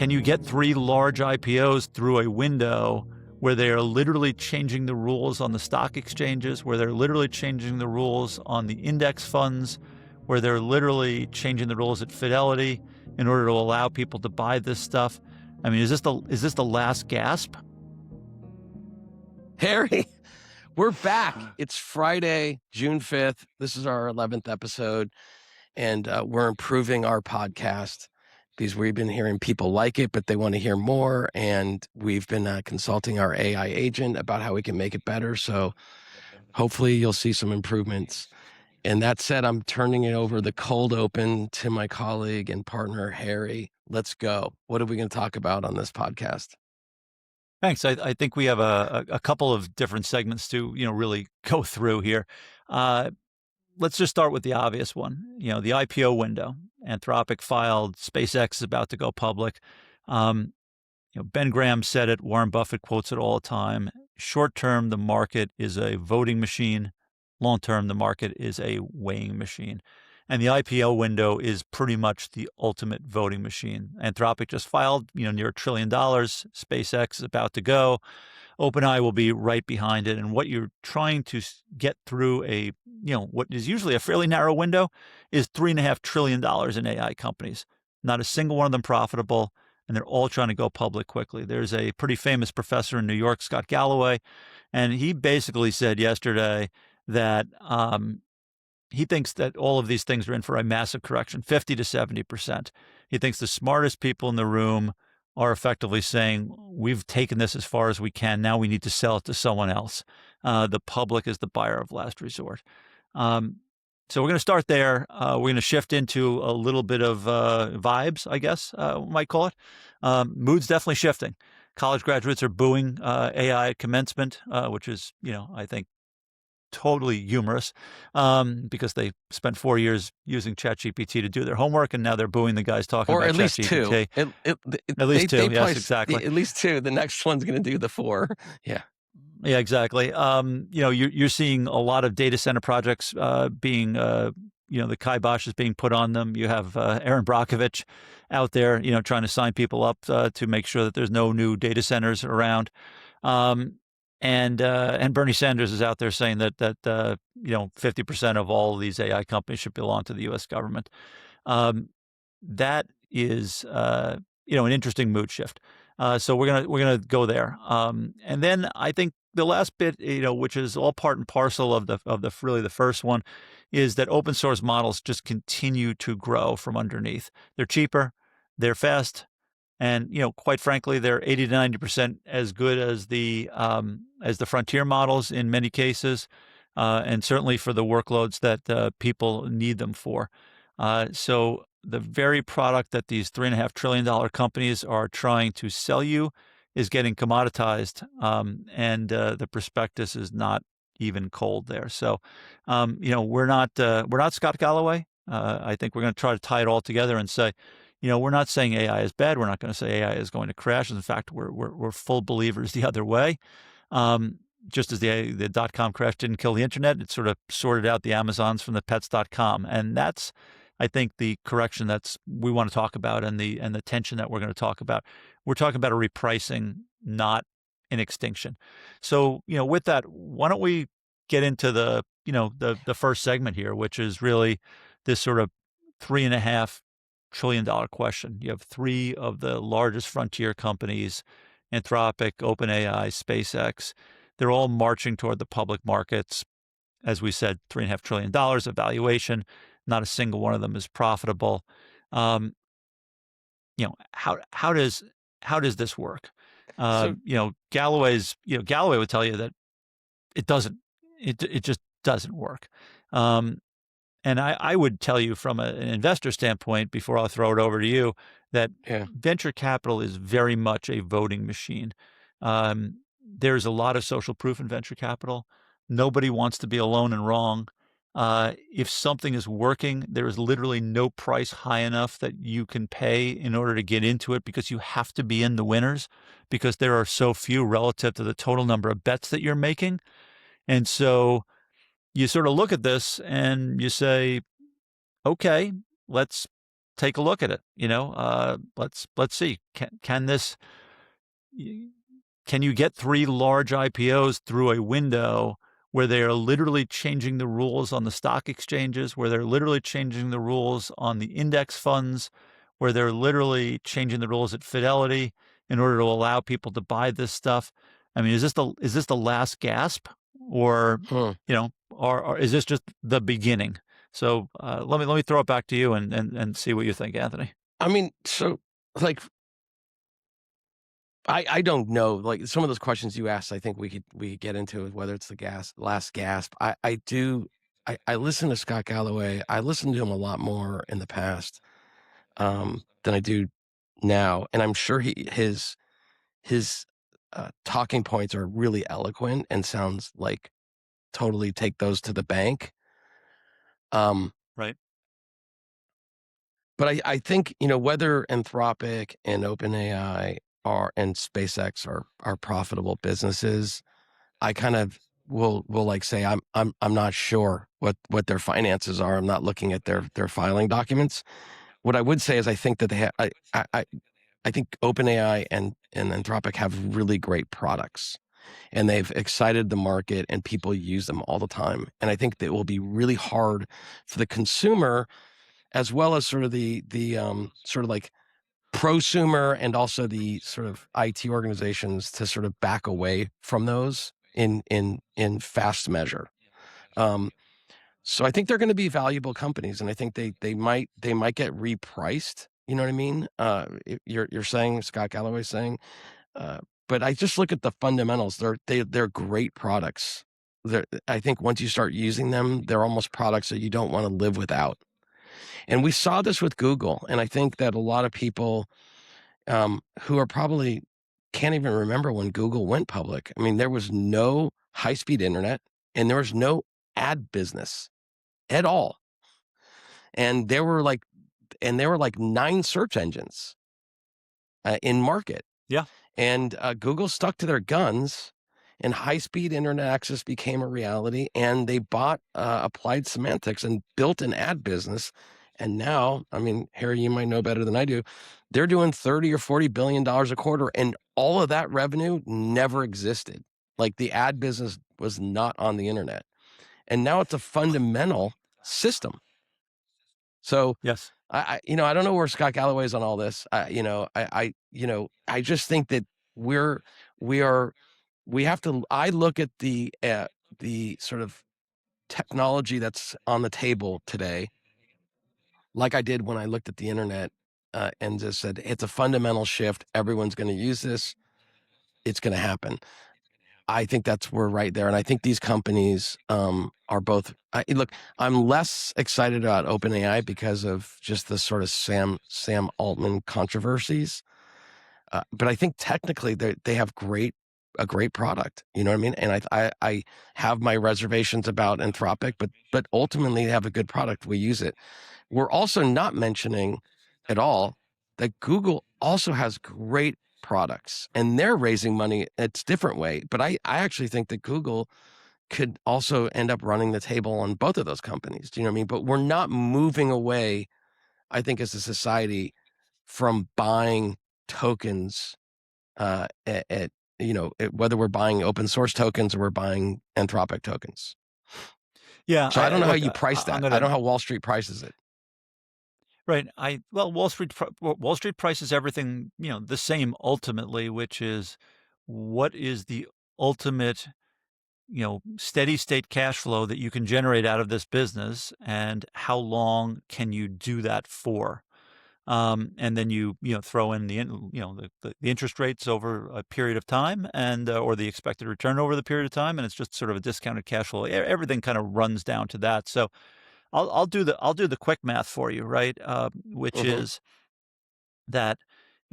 can you get 3 large IPOs through a window where they are literally changing the rules on the stock exchanges, where they're literally changing the rules on the index funds, where they're literally changing the rules at Fidelity in order to allow people to buy this stuff? I mean, is this the last gasp? Harry, we're back. It's Friday, June 5th. This is our 11th episode, and we're improving our podcast because we've been hearing people like it, but they want to hear more. And we've been consulting our AI agent about how we can make it better. So hopefully you'll see some improvements. And that said, I'm turning it over the cold open to my colleague and partner, Harry. Let's go. What are we going to talk about on this podcast? Thanks. I think we have a couple of different segments to, really go through here. Let's just start with the obvious one, the IPO window. Anthropic filed, SpaceX is about to go public. Ben Graham said it, Warren Buffett quotes it all the time. Short term, the market is a voting machine. Long term, the market is a weighing machine. And the IPO window is pretty much the ultimate voting machine. Anthropic just filed, near $1 trillion. SpaceX is about to go. OpenAI will be right behind it. And what you're trying to get through what is usually a fairly narrow window is $3.5 trillion in AI companies. Not a single one of them profitable, and they're all trying to go public quickly. There's a pretty famous professor in New York, Scott Galloway, and he basically said yesterday that he thinks that all of these things are in for a massive correction, 50 to 70%. He thinks the smartest people in the room are effectively saying, we've taken this as far as we can. Now we need to sell it to someone else. The public is the buyer of last resort. So we're going to start there. We're going to shift into a little bit of vibes, I guess we might call it. Mood's definitely shifting. College graduates are booing AI at commencement, which is, I think, totally humorous because they spent 4 years using ChatGPT to do their homework, and now they're booing the guys talking about ChatGPT. At least two. Yes, exactly. At least two. The next one's going to do the 4. Yeah. Yeah, exactly. You're seeing a lot of data center projects being, the kibosh is being put on them. You have Aaron Brockovich out there, trying to sign people up to make sure that there's no new data centers around. And Bernie Sanders is out there saying that 50% of all of these AI companies should belong to the U.S. government. That is an interesting mood shift. So we're gonna go there. And then I think the last bit, which is all part and parcel of the really the first one, is that open source models just continue to grow from underneath. They're cheaper, they're fast. And, quite frankly, they're 80 to 90% as good as the frontier models in many cases, and certainly for the workloads that people need them for. So the very product that these $3.5 trillion companies are trying to sell you is getting commoditized, and the prospectus is not even cold there. So, we're not Scott Galloway. I think we're going to try to tie it all together and say, we're not saying AI is bad. We're not going to say AI is going to crash. In fact, we're full believers the other way. Just as the dot-com crash didn't kill the internet, it sort of sorted out the Amazons from the pets.com. And that's, I think, the correction we want to talk about and the tension that we're going to talk about. We're talking about a repricing, not an extinction. So, with that, why don't we get into the first segment here, which is really this sort of $3.5 trillion question. You have 3 of the largest frontier companies, Anthropic, OpenAI, SpaceX. They're all marching toward the public markets. As we said, $3.5 trillion of valuation. Not a single one of them is profitable. How does this work? Galloway would tell you that it doesn't. It just doesn't work. And I would tell you from an investor standpoint, before I'll throw it over to you, that venture capital is very much a voting machine. There's a lot of social proof in venture capital. Nobody wants to be alone and wrong. If something is working, there is literally no price high enough that you can pay in order to get into it, because you have to be in the winners, because there are so few relative to the total number of bets that you're making. And so you sort of look at this and you say, okay, let's take a look at it. Let's see. Can this can you get 3 large IPOs through a window where they are literally changing the rules on the stock exchanges, where they're literally changing the rules on the index funds, where they're literally changing the rules at Fidelity in order to allow people to buy this stuff? I mean, is this the last gasp, or Hmm. or is this just the beginning? So let me throw it back to you and see what you think, Anthony. I mean, so like I don't know. Like some of those questions you asked, I think we could get into it, whether it's the last gasp. I listen to Scott Galloway. I listened to him a lot more in the past than I do now, and I'm sure his talking points are really eloquent and sounds like totally take those to the bank. Um, Right. but I think whether Anthropic and OpenAI and SpaceX are profitable businesses, I kind of will like say I'm not sure what their finances are. I'm not looking at their filing documents. What I would say is I think that they have I think OpenAI and Anthropic have really great products, and they've excited the market and people use them all the time. And I think that it will be really hard for the consumer as well as sort of the sort of like prosumer and also the sort of IT organizations to sort of back away from those in fast measure. Um, so I think they're going to be valuable companies, and I think they might get repriced. You know what I mean? You're saying Scott Galloway saying, uh, but I just look at the fundamentals. They're great products. I think once you start using them, they're almost products that you don't want to live without. And we saw this with Google, and I think that a lot of people who are probably can't even remember when Google went public. I mean, there was no high-speed internet, and there was no ad business at all. And there were like 9 search engines in market. Yeah. And Google stuck to their guns, and high-speed internet access became a reality, and they bought Applied Semantics and built an ad business. And now, I mean, Harry, you might know better than I do, they're doing 30 or 40 billion dollars a quarter, and all of that revenue never existed. Like the ad business was not on the internet. And now it's a fundamental system. So Yes. I don't know where Scott Galloway is on all this. I just think that we're we are we have to. I look at the sort of technology that's on the table today, like I did when I looked at the internet, and just said it's a fundamental shift. Everyone's going to use this. It's going to happen. I think we're right there, and I think these companies are both. Look, I'm less excited about OpenAI because of just the sort of Sam Altman controversies, but I think technically they have a great product. You know what I mean? And I have my reservations about Anthropic, but ultimately they have a good product. We use it. We're also not mentioning at all that Google also has great products, and they're raising money its different way. But I actually think that Google could also end up running the table on both of those companies. Do you know what I mean? But we're not moving away, I think, as a society from buying tokens whether we're buying open source tokens or we're buying Anthropic tokens. Yeah. So I don't know how Look, you price I'm that. I gonna don't know how Wall Street prices it. right. Wall Street prices everything the same ultimately, which is what is the ultimate steady state cash flow that you can generate out of this business, and how long can you do that for? And then you throw in the interest rates over a period of time, and or the expected return over the period of time, and it's just sort of a discounted cash flow. Everything kind of runs down to that. So I'll do the quick math for you, right? Which Mm-hmm. is that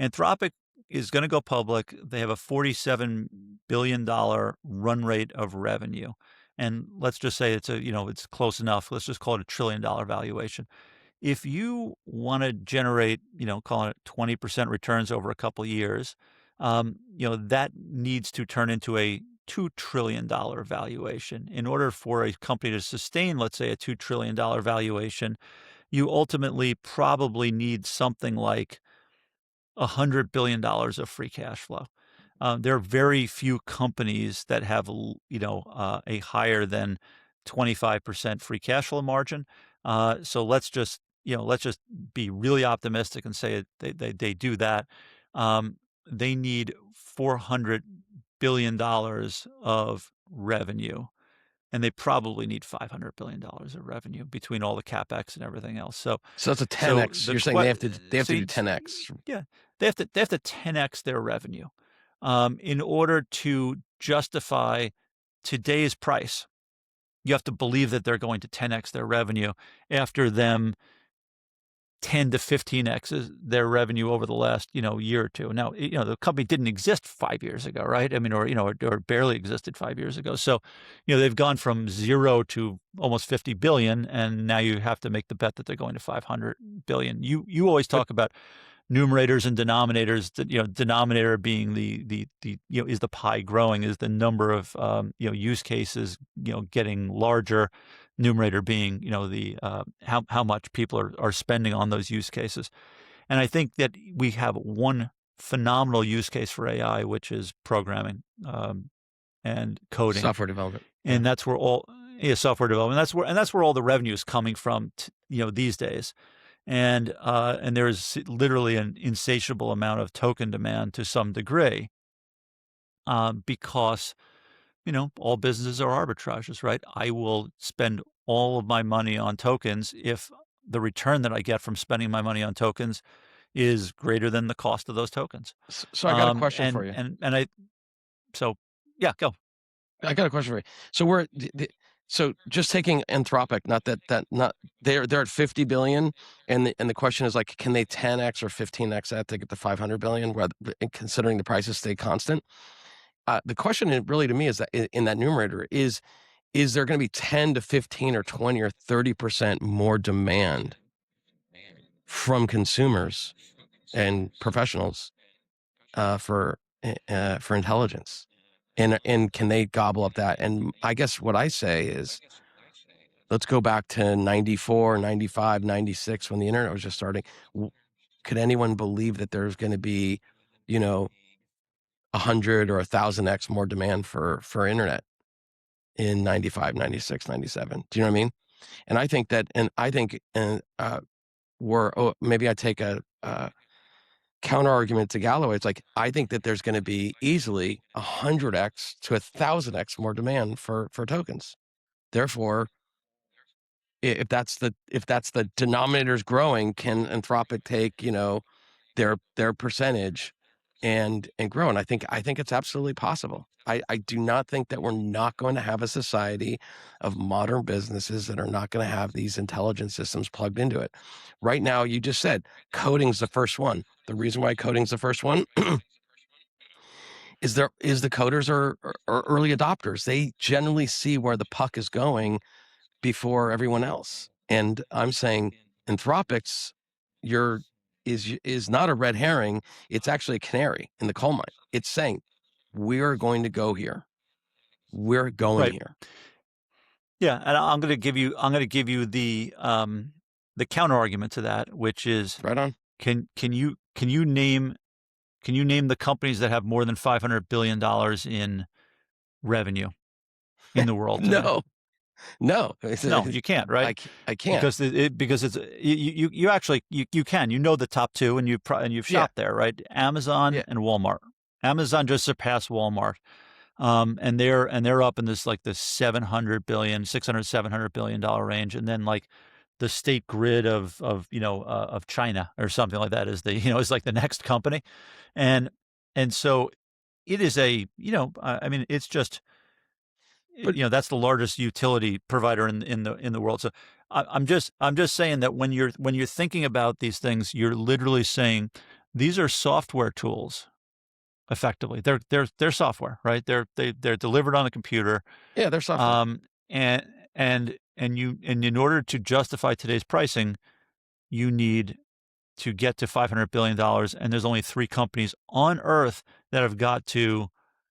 Anthropic is going to go public. They have a $47 billion run rate of revenue, and let's just say it's close enough. Let's just call it a $1 trillion valuation. If you want to generate, call it 20% returns over a couple of years, that needs to turn into a $2 trillion valuation. In order for a company to sustain, let's say, a $2 trillion valuation, you ultimately probably need something like $100 billion of free cash flow. There are very few companies that have, a higher than 25% free cash flow margin. So let's just be really optimistic and say they do that. They need $400 billion of revenue, and they probably need $500 billion of revenue between all the CapEx and everything else. So that's a so 10x. the You're saying they have to see, do 10x. yeah, they have to 10x their revenue, in order to justify today's price. You have to believe that they're going to 10x their revenue after them 10 to 15x their revenue over the last, year or two. Now, the company didn't exist 5 years ago, right? I mean, or barely existed 5 years ago. So, they've gone from 0 to almost 50 billion, and now you have to make the bet that they're going to 500 billion. You always But talk about numerators and denominators. Denominator being is the pie growing, is the number of use cases getting larger. Numerator being the how much people are spending on those use cases. And I think that we have one phenomenal use case for AI, which is programming, and coding, software development. and that's where all software development. That's where all the revenue is coming from. These days. And there's literally an insatiable amount of token demand to some degree, because all businesses are arbitrages, right? I will spend all of my money on tokens if the return that I get from spending my money on tokens is greater than the cost of those tokens. So I got a question for you. Yeah, go. I got a question for you. So so just taking Anthropic, not they're at 50 billion, and the question is like, can they 10x or 15x that to get to 500 billion, considering the prices stay constant? The question really to me is that in that numerator is there going to be 10 to 15 or 20 or 30% more demand from consumers and professionals for intelligence? And can they gobble up that? And I guess what I say is, let's go back to 94, 95, 96, when the internet was just starting. Could anyone believe that there's going to be, 100 or 1,000x more demand for internet in 95, 96, 97? Do you know what I mean? And I think that, maybe I take a counter argument to Galloway. It's like, I think that there's going to be easily 100x to 1,000x more demand for tokens. Therefore, if that's the denominators growing, can Anthropic take their percentage and grow? And I think it's absolutely possible. I do not think that we're not going to have a society of modern businesses that are not going to have these intelligence systems plugged into it. Right now, you just said coding's the first one. The reason why coding's the first one is the coders are early adopters. They generally see where the puck is going before everyone else. And I'm saying Anthropic's is not a red herring. It's actually a canary in the coal mine. It's saying, we're going to go here. We're going here. Yeah, and I'm going to give you the counter argument to that, which is, right on. Can you name the companies that have more than $500 billion in revenue in the world today? No, you can't, right? I can't, because it's you actually you can, the top two, and you've shopped there, right? Amazon and Walmart. Amazon just surpassed Walmart, and they're up in this like the 700 billion, 600, 700 billion dollar range, and then like the state grid of China or something like that is is like the next company, and so it is I mean, it's just. But, that's the largest utility provider in the world. So I'm just saying that when you're thinking about these things, you're literally saying these are software tools. Effectively, they're software, right? They're delivered on a computer. Yeah, they're software. And in order to justify today's pricing, you need to get to $500 billion, and there's only 3 companies on Earth that have got to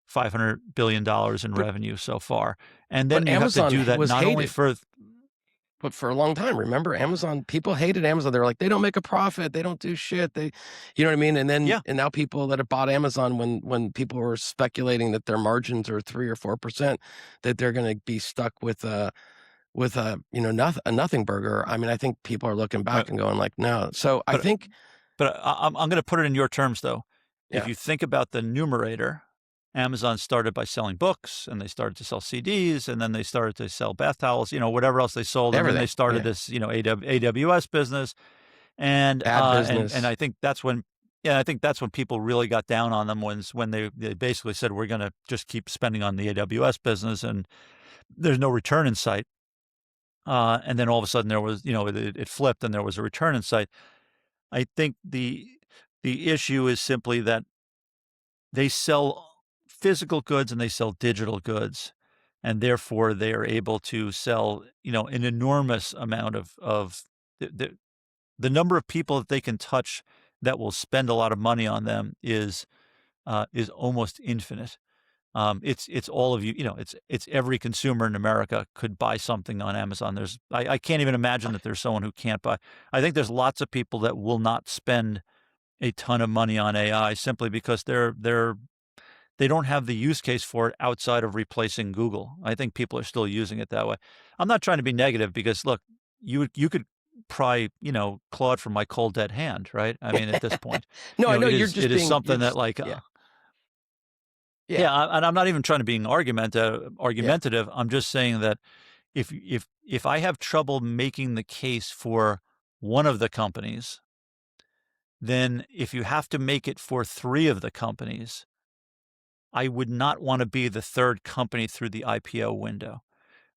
$500 billion in revenue so far. And then you Amazon have to do that was not hated. only for But for a long time, remember Amazon, people hated Amazon. They were like, they don't make a profit. They don't do shit. You know what I mean? And now people that have bought Amazon, when people were speculating that their margins are 3 or 4%, that they're going to be stuck with a a nothing burger. I mean, I think people are looking back and going like, no. So I think, but I'm going to put it in your terms though. yeah. If you think about the numerator, Amazon started by selling books, and they started to sell CDs, and then they started to sell bath towels, whatever else they sold. Everything. And then they started this, AWS business. And, ad business. and I think that's when, people really got down on them when they basically said, we're going to just keep spending on the AWS business and there's no return in sight. And then all of a sudden there was, it flipped and there was a return in sight. I think the issue is simply that they sell physical goods and they sell digital goods, and therefore they are able to sell, an enormous amount of the number of people that they can touch that will spend a lot of money on them is almost infinite. It's all of you, it's every consumer in America could buy something on Amazon. I can't even imagine that there's someone who can't buy. I think there's lots of people that will not spend a ton of money on AI simply because they don't have the use case for it outside of replacing Google. I think people are still using it that way. I'm not trying to be negative because look, you could pry, Claude from my cold dead hand, right? I mean, at this point, no, I know it you're is, just it is something that like, and I'm not even trying to be argumentative. I'm just saying that if I have trouble making the case for one of the companies, then if you have to make it for 3 of the companies, I would not want to be the third company through the IPO window.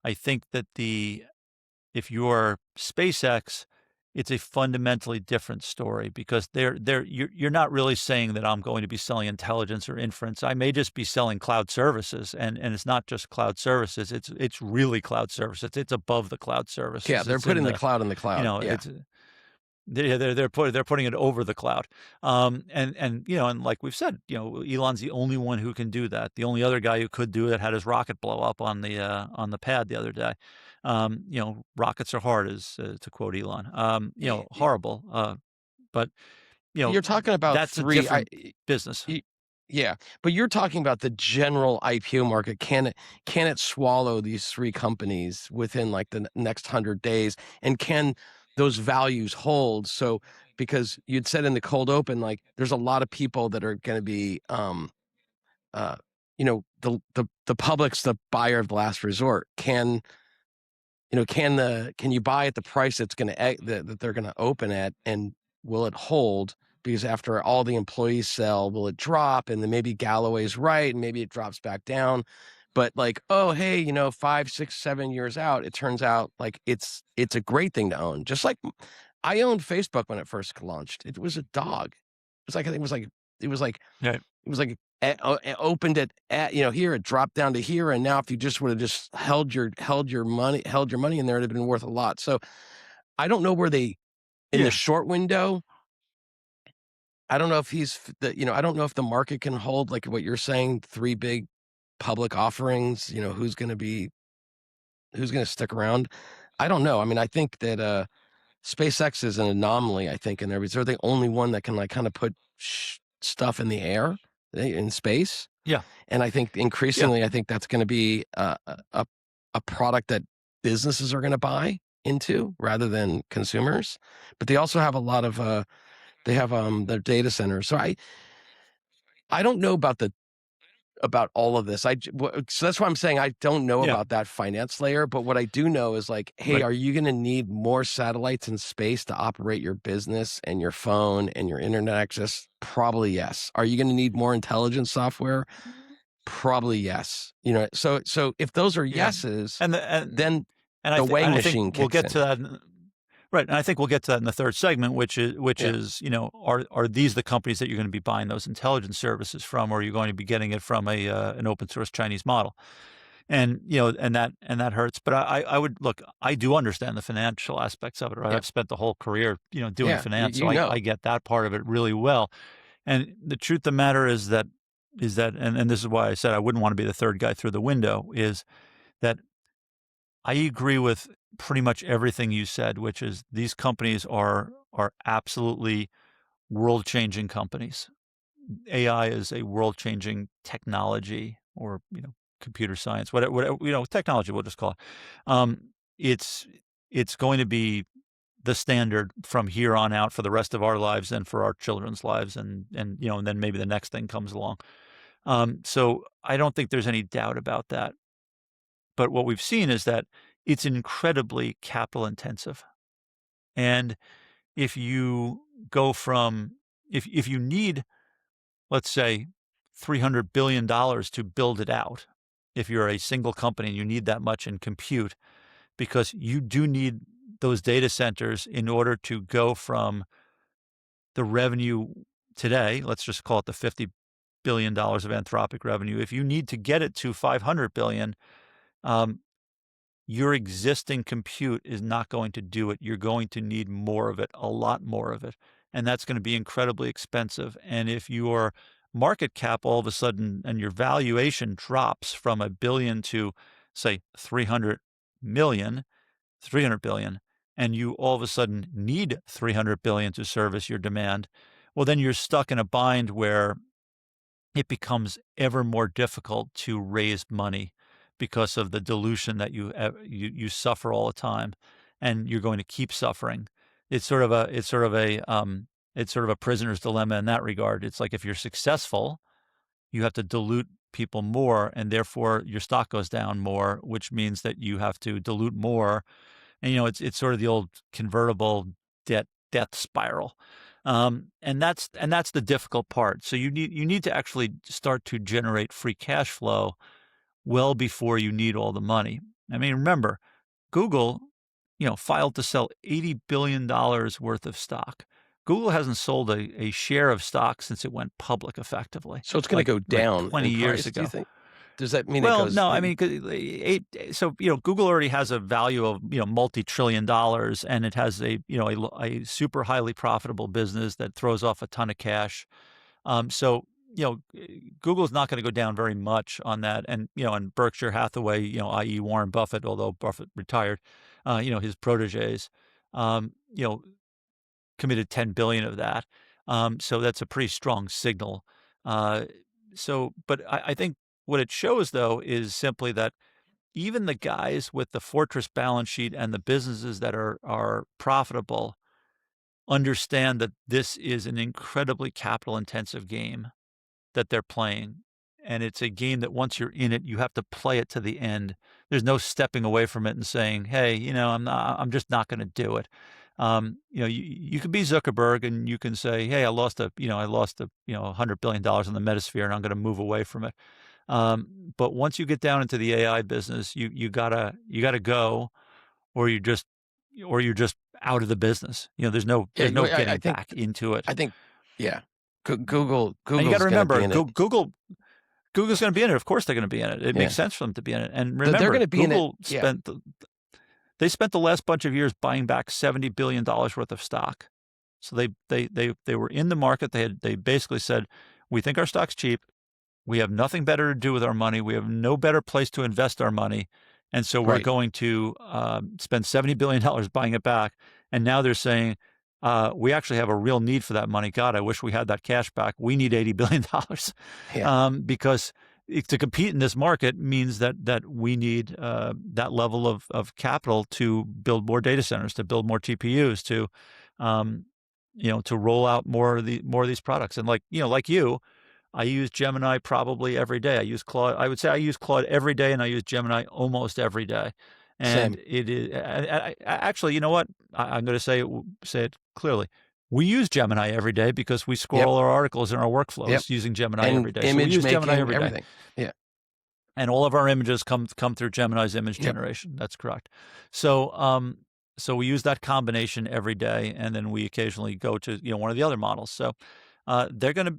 I think that if you're SpaceX, it's a fundamentally different story because you're not really saying that I'm going to be selling intelligence or inference. I may just be selling cloud services, and it's not just cloud services. It's really cloud services. It's above the cloud services. Yeah, they're putting the cloud in the cloud. It's they're putting it over the cloud. And like we've said, Elon's the only one who can do that. The only other guy who could do it had his rocket blow up on the pad the other day. Rockets are hard, to quote Elon. Horrible. But you're talking about that's 3 a different business. Yeah, but you're talking about the general IPO market. Can it swallow these 3 companies within like the next 100 days? And can those values hold? So, because you'd said in the cold open, like there's a lot of people that are going to be, the public's the buyer of the last resort. Can you buy at the price that's going to that they're going to open at, and will it hold? Because after all the employees sell, will it drop? And then maybe Galloway's right, and maybe it drops back down. But like, oh, hey, 5, 6, 7 years out, it turns out like it's a great thing to own. Just like I owned Facebook when it first launched. It was a dog. It was like opened it at here, it dropped down to here, and now if you just would have just held your money in there, it'd have been worth a lot. So I don't know where they in the short window. I don't know if I don't know if the market can hold like what you're saying, 3 big public offerings. Who's going to stick around? I don't know. I mean, I think that SpaceX is an anomaly. I think, and they're the only one that can like kind of put stuff in the air in space. Yeah, and I think increasingly, I think that's going to be a product that businesses are going to buy into rather than consumers. But they also have a lot of they have their data centers. So I don't know about all of this. So that's why I'm saying I don't know about that finance layer. But what I do know is like, hey, are you going to need more satellites in space to operate your business and your phone and your internet access? Probably yes. Are you going to need more intelligence software? Probably yes. So if those are yeses, then the weighing machine kicks we'll get in. to that. Right, and I think we'll get to that in the third segment, which is are these the companies that you're going to be buying those intelligence services from, or are you going to be getting it from an open source Chinese model? And and that hurts. But I would look. I do understand the financial aspects of it. Right, I've spent the whole career doing finance, so I get that part of it really well. And the truth of the matter is that and this is why I said I wouldn't want to be the third guy through the window. Is that I agree with pretty much everything you said, which is these companies are absolutely world-changing companies. AI is a world-changing technology, or computer science, whatever technology, we'll just call it. It's going to be the standard from here on out for the rest of our lives and for our children's lives, and then maybe the next thing comes along. So I don't think there's any doubt about that. But what we've seen is that it's incredibly capital intensive. And if you go from if you need, let's say, $300 billion to build it out, if you're a single company and you need that much in compute, because you do need those data centers in order to go from the revenue today, let's just call it the $50 billion of Anthropic revenue. If you need to get it to 500 billion, your existing compute is not going to do it. You're going to need more of it, a lot more of it. And that's going to be incredibly expensive. And if your market cap all of a sudden and your valuation drops from $1 billion to, say, 300 billion, and you all of a sudden need 300 billion to service your demand, well, then you're stuck in a bind where it becomes ever more difficult to raise money because of the dilution that you suffer all the time, and you're going to keep suffering. It's sort of a prisoner's dilemma in that regard. It's like if you're successful, you have to dilute people more, and therefore your stock goes down more, which means that you have to dilute more. And it's sort of the old convertible death spiral. And that's the difficult part. So you need to actually start to generate free cash flow well before you need all the money. I mean, remember, Google, filed to sell $80 billion worth of stock. Google hasn't sold a share of stock since it went public, effectively. So it's going to go down 20 in years price, ago. do you think? Does that mean Well, it goes? no, I mean, Google already has a value of multi-trillion dollars, and it has a super highly profitable business that throws off a ton of cash. So Google's not going to go down very much on that, and and Berkshire Hathaway, i.e. Warren Buffett, although Buffett retired, his proteges, committed 10 billion of that. So that's a pretty strong signal. But I think what it shows, though, is simply that even the guys with the fortress balance sheet and the businesses that are profitable understand that this is an incredibly capital-intensive game that they're playing. And it's a game that once you're in it, you have to play it to the end. There's no stepping away from it and saying, hey, I'm just not going to do it. You can be Zuckerberg and you can say, hey, I lost $100 billion on the metasphere and I'm going to move away from it. But once you get down into the AI business, you gotta go, or you're just out of the business. There's no getting back into it. I think, yeah. Google's and you got to remember, Google's going to be in it. Of course, they're going to be in it. It makes sense for them to be in it. And remember, they're going to be Google in it. They spent the last bunch of years buying back $70 billion worth of stock. So they were in the market. They basically said, we think our stock's cheap. We have nothing better to do with our money. We have no better place to invest our money. And so we're going to spend $70 billion buying it back. And now they're saying, we actually have a real need for that money. God, I wish we had that cash back. We need $80 billion because to compete in this market means that we need that level of capital to build more data centers, to build more GPUs, to roll out more of these products. And like you, I use Gemini probably every day. I use Claude. I would say I use Claude every day, and I use Gemini almost every day. And Same. it is actually, you know what? I'm going to say it clearly. We use Gemini every day because we score all our articles in our workflows using Gemini every day. Image so we use making, Gemini every day. everything. Yeah. And all of our images come through Gemini's image generation. That's correct. So so we use that combination every day, and then we occasionally go to one of the other models. So they're gonna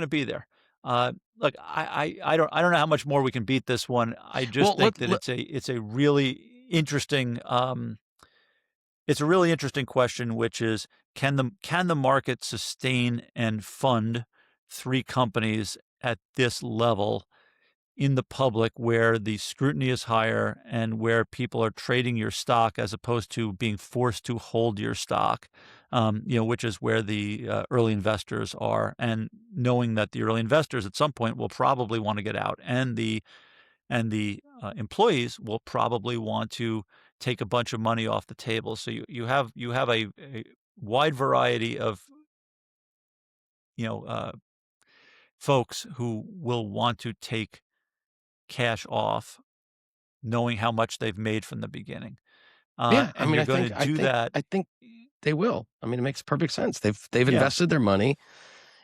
be there. Look, I don't know how much more we can beat this one. I just think that it's a really interesting question, which is can the market sustain and fund three companies at this level in the public where the scrutiny is higher and where people are trading your stock as opposed to being forced to hold your stock, which is where the early investors are, and knowing that the early investors at some point will probably want to get out, and the employees will probably want to take a bunch of money off the table. So you have a wide variety of you know uh, folks who will want to take cash off, knowing how much they've made from the beginning, Yeah, I and mean, you're I going think to I do think that. I think they will. I mean, it makes perfect sense. They've Yeah, invested their money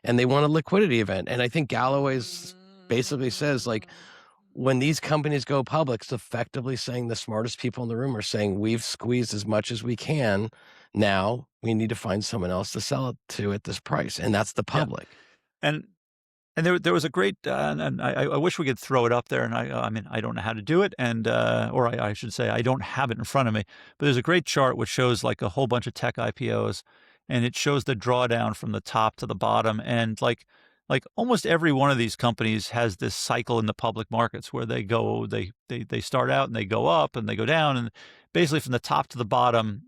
and they want a liquidity event. And I think Galloway's basically says, like, when these companies go public, it's effectively saying the smartest people in the room are saying, we've squeezed as much as we can. Now we need to find someone else to sell it to at this price. And that's the yeah, public. and there was a great, and I wish we could throw it up there, and I mean, I don't know how to do it, and or I should say I don't have it in front of me, but there's a great chart which shows like a whole bunch of tech IPOs, and it shows the drawdown from the top to the bottom, and like almost every one of these companies has this cycle in the public markets where they start out and they go up and they go down, and basically from the top to the bottom,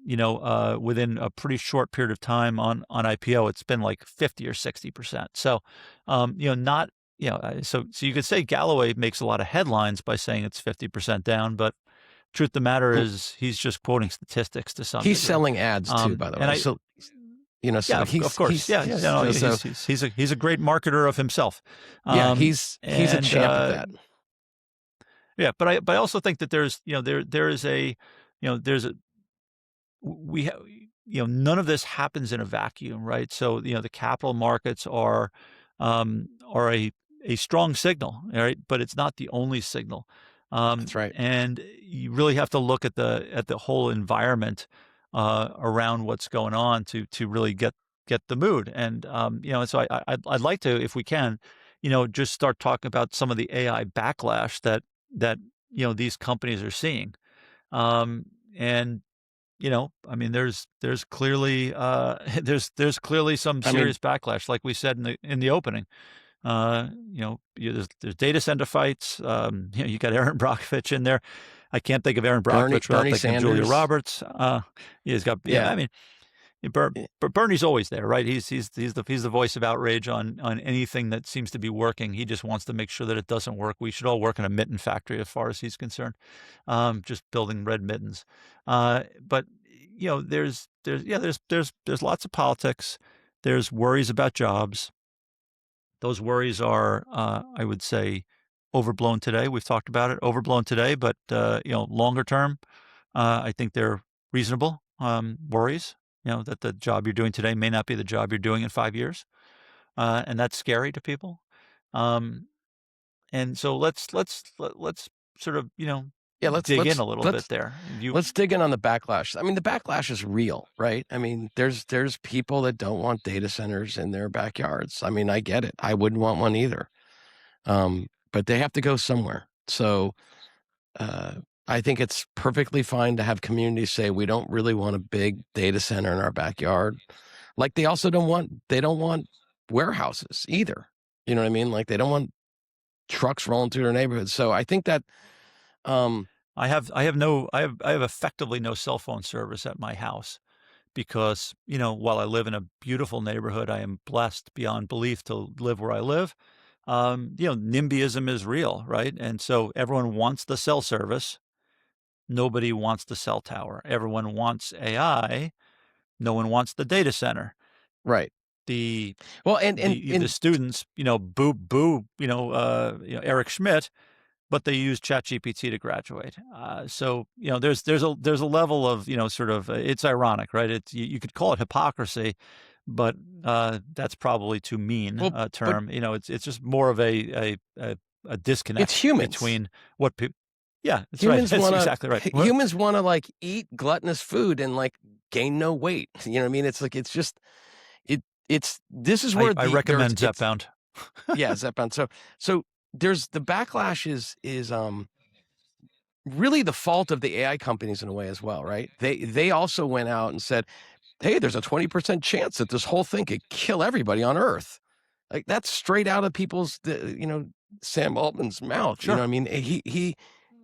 within a pretty short period of time on IPO, it's been like 50 or 60%. So not, so you could say Galloway makes a lot of headlines by saying it's 50% down, but truth of the matter Well, is he's just quoting statistics to some he's degree. selling ads too, by the And way. I, So, yeah, so of course, yeah, yeah, no, so he's a great marketer of himself. yeah, Um, he's a and champ at that. Yeah, but I also think that there is a, there's a we have, none of this happens in a vacuum, right? So, the capital markets are a strong signal, all right, but it's not the only signal. That's right. And you really have to look at the whole environment around what's going on to really get the mood. And so I'd like to, if we can, just start talking about some of the AI backlash that these companies are seeing. And I mean, there's clearly there's clearly some I mean, serious backlash, like we said in the opening. There's data center fights. You got Aaron Brockovich in there. I can't think of Aaron Brockovich without Bernie thinking of Julia Sanders. Roberts. He's got, yeah. I Yeah. mean, Eh, Bernie's always there, right? He's the voice of outrage on anything that seems to be working. He just wants to make sure that it doesn't work. We should all work in a mitten factory, as far as he's concerned. Just building red mittens. But there's lots of politics. There's worries about jobs. Those worries are, I would say, overblown today. We've talked about it, overblown today, but longer term, I think they're reasonable worries. That the job you're doing today may not be the job you're doing in 5 years, and that's scary to people. Um, and so let's sort of yeah, dig in a little bit there. let's dig in on the backlash. I mean, the backlash is real, right? I mean, there's people that don't want data centers in their backyards. I mean, I get it. I wouldn't want one either. But they have to go somewhere. So I think it's perfectly fine to have communities say we don't really want a big data center in our backyard. Like they also don't want warehouses either. You know what I mean? Like they don't want trucks rolling through their neighborhood. So I think that I have effectively no cell phone service at my house because, while I live in a beautiful neighborhood, I am blessed beyond belief to live where I live. NIMBYism is real, right? And so everyone wants the cell service. Nobody wants the cell tower. Everyone wants AI. No one wants the data center. right. The Well, the students, boo, Eric Schmidt, but they use ChatGPT to graduate. So there's a level of sort of it's ironic, right? It's you could call it hypocrisy, but that's probably too mean a term. It's just more of a disconnect it's humans. between what people. Yeah, that's humans right. That's wanna, exactly right. Humans want to like eat gluttonous food and like gain no weight. You know what I mean? It's like this is where I recommend Zepbound. Yeah, Zepbound. So there's the backlash is really the fault of the AI companies in a way as well, right? They also went out and said, hey, there's a 20% chance that this whole thing could kill everybody on Earth. Like that's straight out of people's Sam Altman's mouth. You know Sure. what I mean?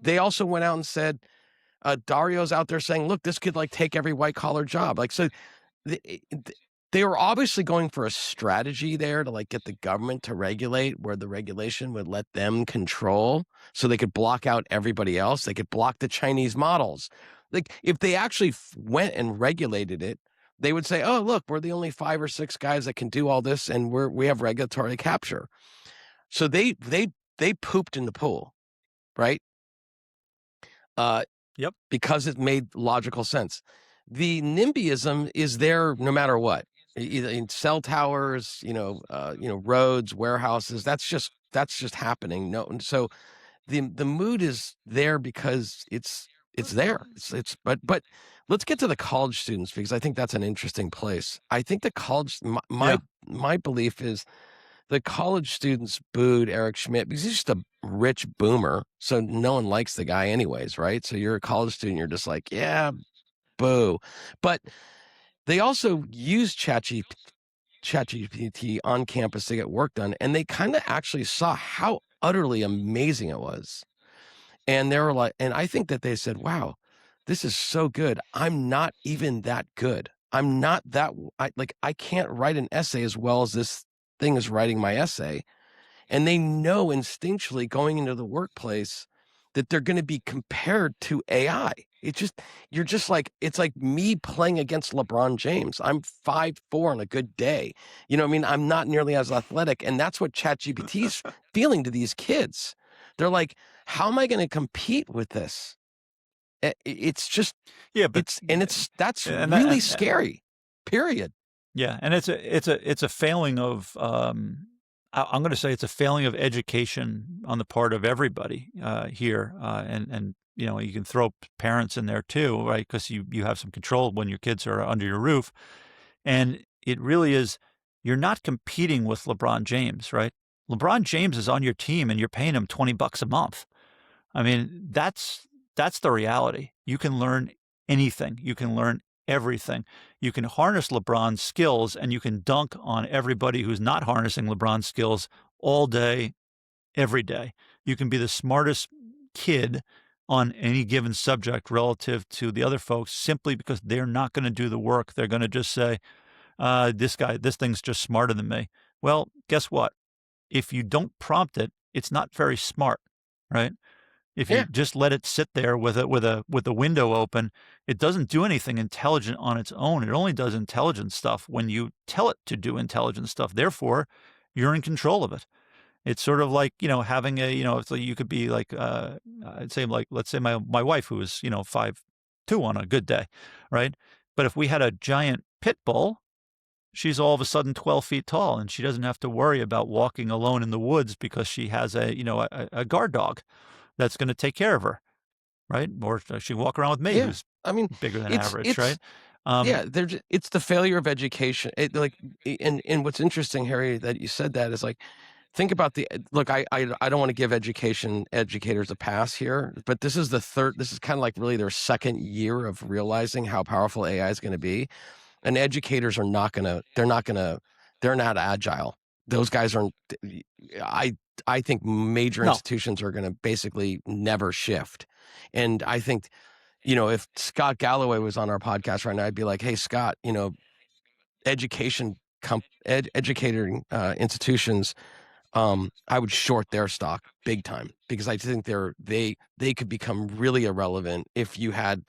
They also went out and said, Dario's out there saying, look, this could like take every white collar job. Like, so they were obviously going for a strategy there to like get the government to regulate where the regulation would let them control so they could block out everybody else. They could block the Chinese models. Like if they actually went and regulated it, they would say, oh, look, we're the only 5 or 6 guys that can do all this and we have regulatory capture. So they pooped in the pool, right? Yep. Because it made logical sense. The NIMBYism is there no matter what. Either in cell towers, roads, warehouses. That's just happening. No, and so the mood is there because it's there. But let's get to the college students because I think that's an interesting place. I think the college my belief is the college students booed Eric Schmidt because he's just a rich boomer. So no one likes the guy anyways, right? So you're a college student, you're just like, yeah, boo. But they also use ChatGPT on campus to get work done. And they kind of actually saw how utterly amazing it was. And they were like, and I think that they said, wow, this is so good. I'm not even that good. I'm not that, I can't write an essay as well as this thing is writing my essay. And they know instinctually going into the workplace that they're going to be compared to AI. You're just like, it's like me playing against LeBron James. I'm 5'4" on a good day. You know what I mean? I'm not nearly as athletic. And that's what ChatGPT's feeling to these kids. They're like, how am I going to compete with this? It's just, that's really scary, period. Yeah. And it's a failing of, I'm going to say it's a failing of education on the part of everybody here. And you can throw parents in there too, right? Because you have some control when your kids are under your roof. And it really is, you're not competing with LeBron James, right? LeBron James is on your team and you're paying him $20 a month. I mean, that's the reality. You can learn anything. You can learn everything. You can harness LeBron's skills and you can dunk on everybody who's not harnessing LeBron's skills all day, every day. You can be the smartest kid on any given subject relative to the other folks simply because they're not going to do the work. They're going to just say, this thing's just smarter than me. Well, guess what? If you don't prompt it, it's not very smart, right? If you just let it sit there with a window open, it doesn't do anything intelligent on its own. It only does intelligent stuff when you tell it to do intelligent stuff. Therefore, you're in control of it. It's sort of like, having so you could be like, I'd say like, let's say my wife who is, 5'2" on a good day, right? But if we had a giant pit bull, she's all of a sudden 12 feet tall and she doesn't have to worry about walking alone in the woods because she has a guard dog that's going to take care of her, right? Or she can walk around with me, who's bigger than average, right? It's the failure of education. And what's interesting, Harry, that you said that is like, think about look, I don't want to give educators a pass here, but this is kind of like really their second year of realizing how powerful AI is going to be. And educators are they're not agile. Those guys aren't, I think major institutions are going to basically never shift. And I think, if Scott Galloway was on our podcast right now, I'd be like, hey, Scott, educating institutions, I would short their stock big time because I think they could become really irrelevant if you had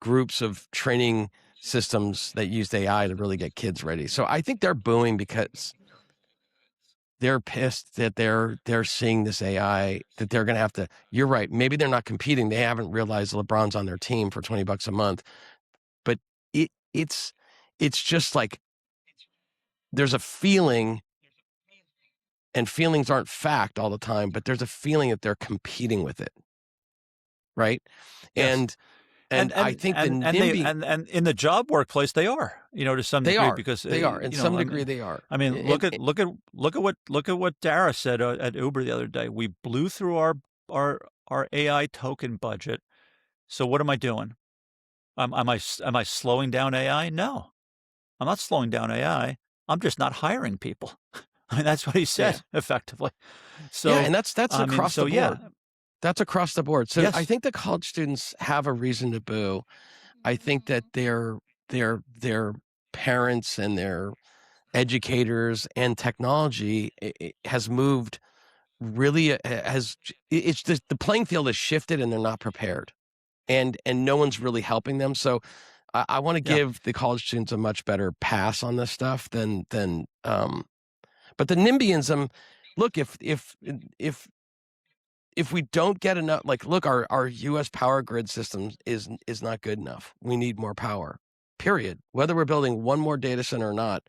groups of training systems that used AI to really get kids ready. So I think they're booing because they're pissed that they're seeing this AI that they're going to have to. You're right. Maybe they're not competing. They haven't realized LeBron's on their team for $20 a month, but it's just like there's a feeling, and feelings aren't fact all the time, but there's a feeling that they're competing with it, right? Yes. And I think and in the job workplace they are, to some degree, because they are in some degree they are. I mean, look at what Dara said at Uber the other day. We blew through our AI token budget. So what am I doing? Am I slowing down AI? No, I'm not slowing down AI. I'm just not hiring people. I mean, that's what he Yeah. said effectively. Yeah, So, and that's I mean, across so the yeah, board. That's across the board. So I yes, think the college students have a reason to boo. I think that their parents and their educators and technology has moved really has it's just the playing field has shifted and they're not prepared, and no one's really helping them. So I want to yeah, give the college students a much better pass on this stuff than but the NIMBYism. Look, if we don't get enough, like, look, our U.S. power grid system is not good enough. We need more power. Period. Whether we're building one more data center or not,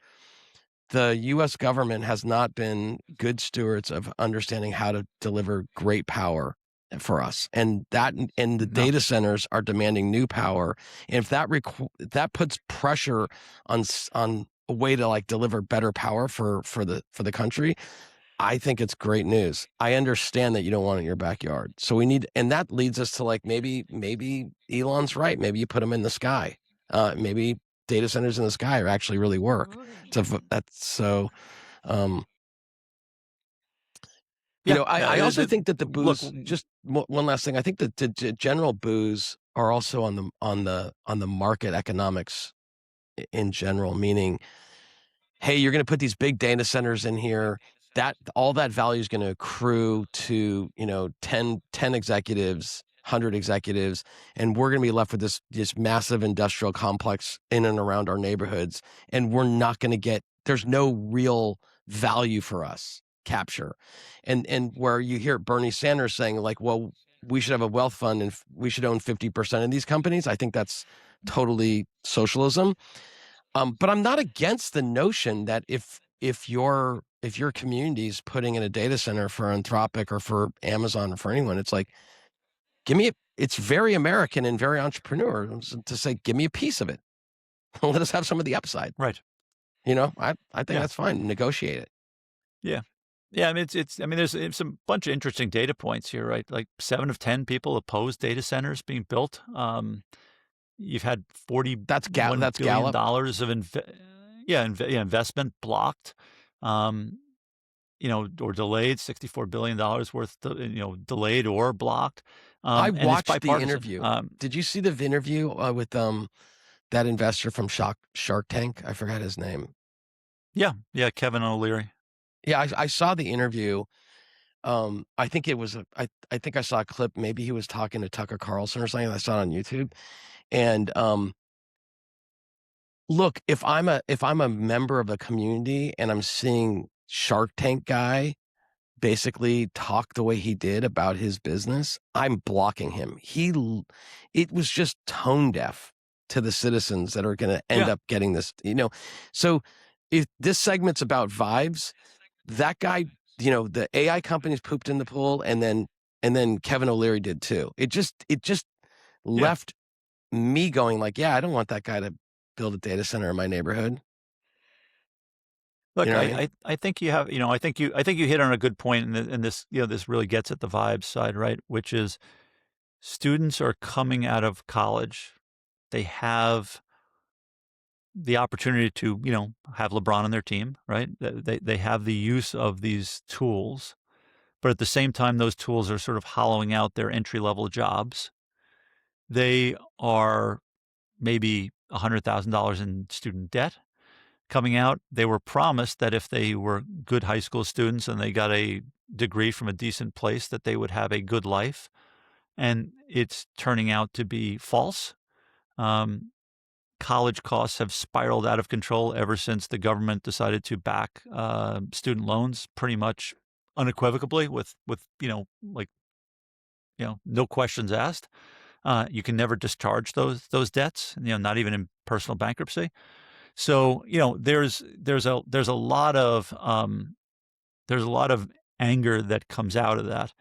the U.S. government has not been good stewards of understanding how to deliver great power for us, and the no, data centers are demanding new power. And if that puts pressure on a way to like deliver better power for the country, I think it's great news. I understand that you don't want it in your backyard. So we need, and that leads us to like maybe Elon's right. Maybe you put them in the sky. Maybe data centers in the sky are actually really work. That's so. Um, yeah. I also think that the Look, boos. Just one last thing. I think that the general boos are also on the market economics in general, meaning, hey, you're going to put these big data centers in here. That all that value is going to accrue to 10 executives, 100 executives, and we're going to be left with this massive industrial complex in and around our neighborhoods, and we're not going to get. There's no real value for us capture, and where you hear Bernie Sanders saying like, well, we should have a wealth fund and we should own 50% of these companies. I think that's totally socialism. But I'm not against the notion that if your community is putting in a data center for Anthropic or for Amazon or for anyone, it's like, it's very American and very entrepreneurial to say, give me a piece of it. Let us have some of the upside. right, I think yeah, that's fine. Negotiate it. yeah. Yeah, I mean, I mean, there's some bunch of interesting data points here, right? Like 7 of 10 people oppose data centers being built. You've had $41 That's billion Gallup. dollars of investment blocked, um, or delayed. $64 billion worth, delayed or blocked, I and it's watched the bipartisan. interview. Did you see the interview with that investor from Shark Tank? I forgot his name. Yeah, yeah, Kevin O'Leary. Yeah, I saw the interview. I think it was I think I saw a clip. Maybe he was talking to Tucker Carlson or something. I saw it on YouTube. And look, if I'm a member of a community and I'm seeing Shark Tank guy basically talk the way he did about his business, I'm blocking him. It was just tone deaf to the citizens that are going to end Yeah, up getting this. So if this segment's about vibes, that guy, the AI companies pooped in the pool, and then Kevin O'Leary did too. It just yeah. left me going like, yeah, I don't want that guy to build a data center in my neighborhood. You Look, know what I mean? I think you have, I think you hit on a good point, and this, this really gets at the vibes side, right? Which is students are coming out of college. They have the opportunity to, have LeBron on their team, right? They have the use of these tools, but at the same time, those tools are sort of hollowing out their entry-level jobs. They are maybe $100,000 in student debt coming out. They were promised that if they were good high school students and they got a degree from a decent place, that they would have a good life. And it's turning out to be false. College costs have spiraled out of control ever since the government decided to back student loans pretty much unequivocally with no questions asked. You can never discharge those debts, not even in personal bankruptcy. So, there's a lot of anger that comes out of that,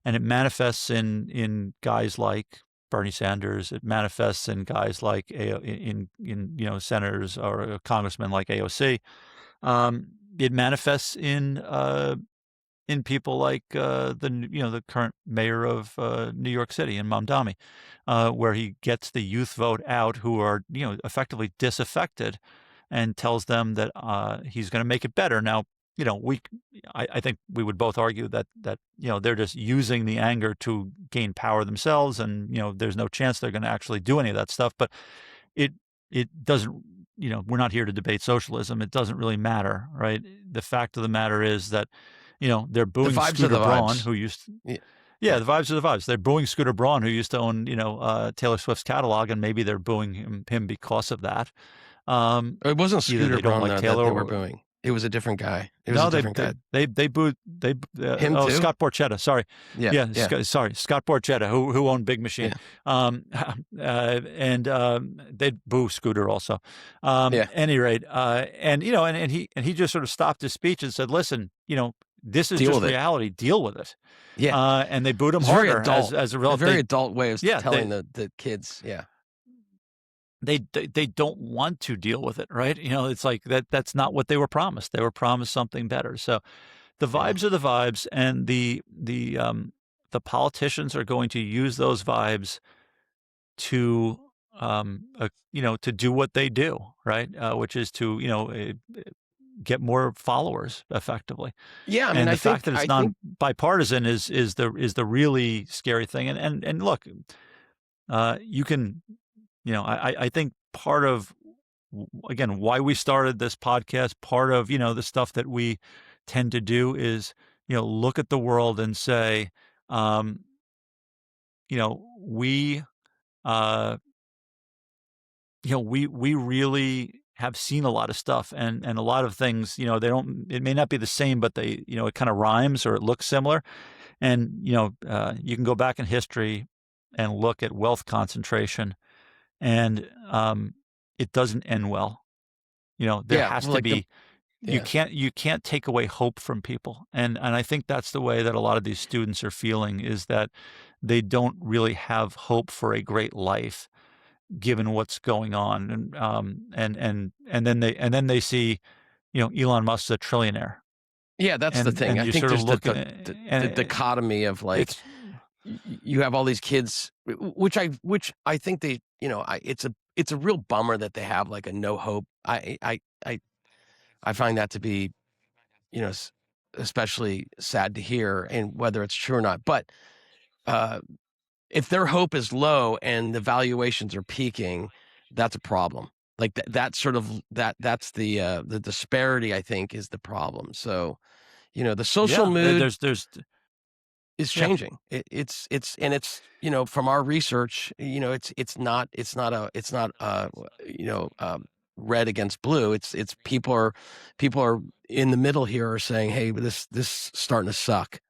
and it manifests in guys like Bernie Sanders. It manifests in guys like senators or congressmen like AOC. It manifests in people like the current mayor of New York City, in Mamdani, where he gets the youth vote out who are effectively disaffected, and tells them that he's going to make it better. Now, I think we would both argue that they're just using the anger to gain power themselves, and there's no chance they're going to actually do any of that stuff. But it it doesn't. We're not here to debate socialism. It doesn't really matter, right? The fact of the matter is that they're The booing vibes are Scooter the Braun, vibes. who used. Yeah. Yeah, the vibes are the vibes. They're booing Scooter Braun, who used to own, Taylor Swift's catalog, and maybe they're booing him because of that. It wasn't Either Scooter they don't Braun like though that Taylor, they were or booing. It was a different guy. It was no, a different guy. they booed Him too? Scott Borchetta. Sorry, Yeah. yeah, Yeah. sorry, Scott Borchetta, who owned Big Machine, Yeah. and they'd boo Scooter also. Yeah. Any rate, and he just sort of stopped his speech and said, "Listen, this is Deal just with it. reality. Deal with it." Yeah. And they booed him It's very harder adult. as a A result. very adult way of Yeah, telling the kids. Yeah. they don't want to deal with it, right? It's like that's not what they were promised. They were promised something better. So the Yeah. vibes are the vibes, and the politicians are going to use those vibes to to do what they do, right? Which is to get more followers effectively. Yeah. I mean, And I the fact think that it's I think non-bipartisan is the really scary thing. And look, you can, I think part of, again, why we started this podcast, part of, the stuff that we tend to do is, look at the world and say, um, we, uh, we really have seen a lot of stuff, and a lot of things, it may not be the same, but they, it kind of rhymes or it looks similar. And, you can go back in history and look at wealth concentration, and it doesn't end well. There yeah. has Well, to like the be, yeah. you can't take away hope from people. And I think that's the way that a lot of these students are feeling, is that they don't really have hope for a great life given what's going on. And then they see, Elon Musk's a trillionaire. Yeah, that's the thing. And I you think sort of there's look the, at the, it, the and dichotomy of like it's you have all these kids, which I think they, it's a real bummer that they have like a no hope. I find that to be, especially sad to hear, and whether it's true or not. But uh, if their hope is low and the valuations are peaking, that's a problem. Like that sort of that's the disparity, I think, is the problem. So, the social mood there's is yeah. changing. It's from our research, it's not red against blue. It's people are in the middle here are saying, hey, this starting to suck.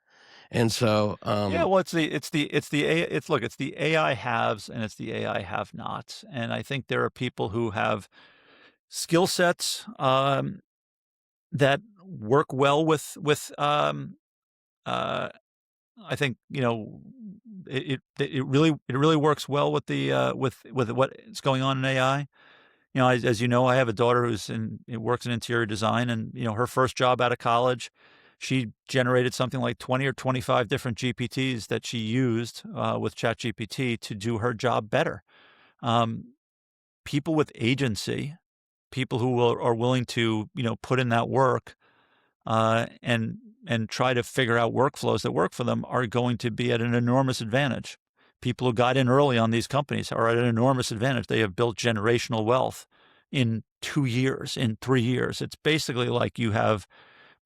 And so Yeah, well, it's the AI haves and it's the AI have nots, and I think there are people who have skill sets that work well with I think it really works well with the with what's going on in AI. As you know, I have a daughter who works in interior design, and her first job out of college, she generated something like 20 or 25 different GPTs that she used with ChatGPT to do her job better. People with agency, people who are willing to put in that work and try to figure out workflows that work for them, are going to be at an enormous advantage. People who got in early on these companies are at an enormous advantage. They have built generational wealth in 2 years, in 3 years. It's basically like you have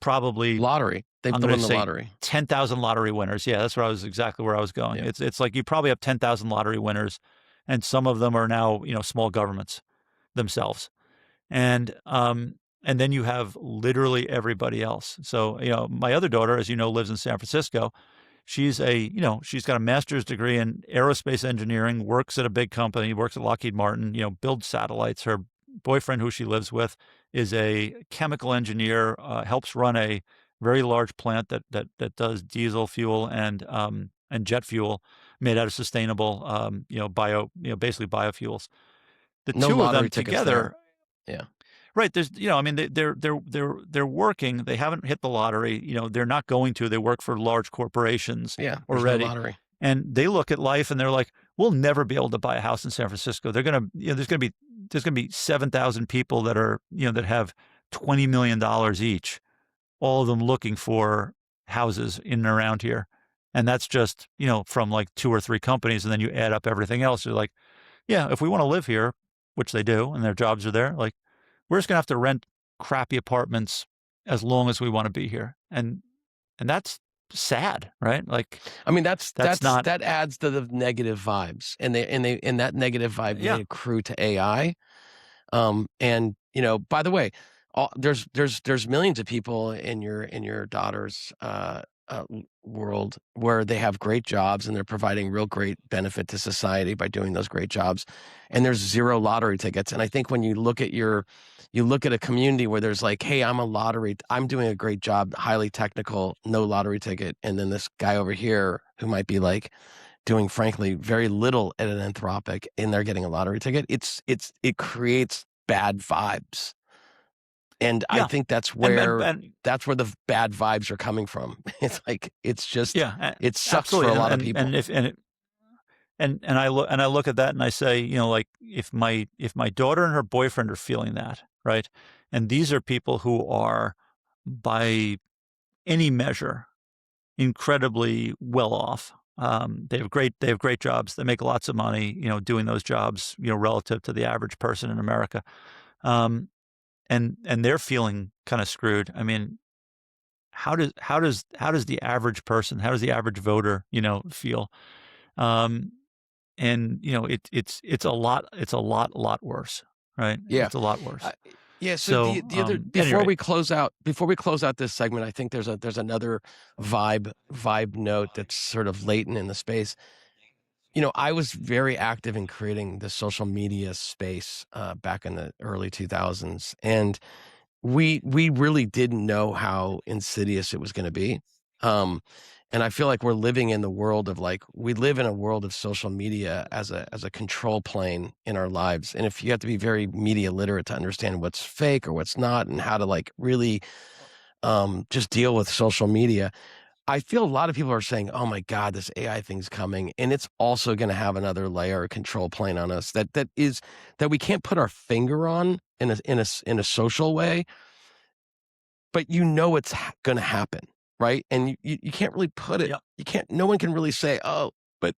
probably, lottery. They I'm won going to the say, lottery. 10,000 lottery winners. Yeah, that's exactly where I was going. Yeah. It's like you probably have 10,000 lottery winners, and some of them are now small governments themselves. And then you have literally everybody else. So, my other daughter, as you know, lives in San Francisco. She's got a master's degree in aerospace engineering, works at a big company, works at Lockheed Martin, builds satellites. Her boyfriend, who she lives with, is a chemical engineer, helps run a very large plant that does diesel fuel and jet fuel made out of sustainable, basically biofuels. The No two of them lottery tickets together. there. Yeah. Right. There's, I mean, they're working. They haven't hit the lottery. They're not going to. They work for large corporations Yeah. There's no already, lottery. and they look at life and they're like, we'll never be able to buy a house in San Francisco. They're gonna, there's gonna be 7,000 people that are, that have $20 million each. all of them looking for houses in and around here. And that's just, from like 2 or 3 companies, and then you add up everything else. You're like, yeah, if we want to live here, which they do, and their jobs are there, like, we're just gonna have to rent crappy apartments as long as we want to be here. And that's sad, right? Like, I mean, that's that's that's not, that adds to the negative vibes, and that negative vibe yeah, may accrue to AI. And by the way, there's millions of people in your daughter's world where they have great jobs and they're providing real great benefit to society by doing those great jobs, and there's 0 lottery tickets. And I think when you look at a community where there's like, hey, I'm doing a great job, highly technical, no lottery ticket, and then this guy over here who might be like doing frankly very little at an Anthropic and they're getting a lottery ticket, it creates bad vibes. And I yeah, think that's and and, where and the bad vibes are coming from. It's like yeah, it sucks for a absolutely. lot of And people. if and I look at that and I say, like, if my daughter and her boyfriend are feeling that, right, and these are people who are, by any measure, incredibly well off. They have great jobs. They make lots of money, doing those jobs, relative to the average person in America. Um, and they're feeling kind of screwed. I mean, how does the average person, how does the average voter, feel? Um, and it's a lot worse, right? Yeah. It's a lot worse. Uh, yeah, so So the other anyway, before we close out this segment, I think there's another vibe note that's sort of latent in the space. I was very active in creating the social media space back in the early 2000s, and we really didn't know how insidious it was going to be. Um, and I feel like we're living in the world of we live in a world of social media as a control plane in our lives. And if you have to be very media literate to understand what's fake or what's not, and how to really just deal with social media, I feel a lot of people are saying, "Oh my God, this AI thing's coming, and it's also going to have another layer of control plane on us that we can't put our finger on in a social way, but it's going to happen, right?" And you can't really put it. yeah, You can't. No one can really say, "Oh," but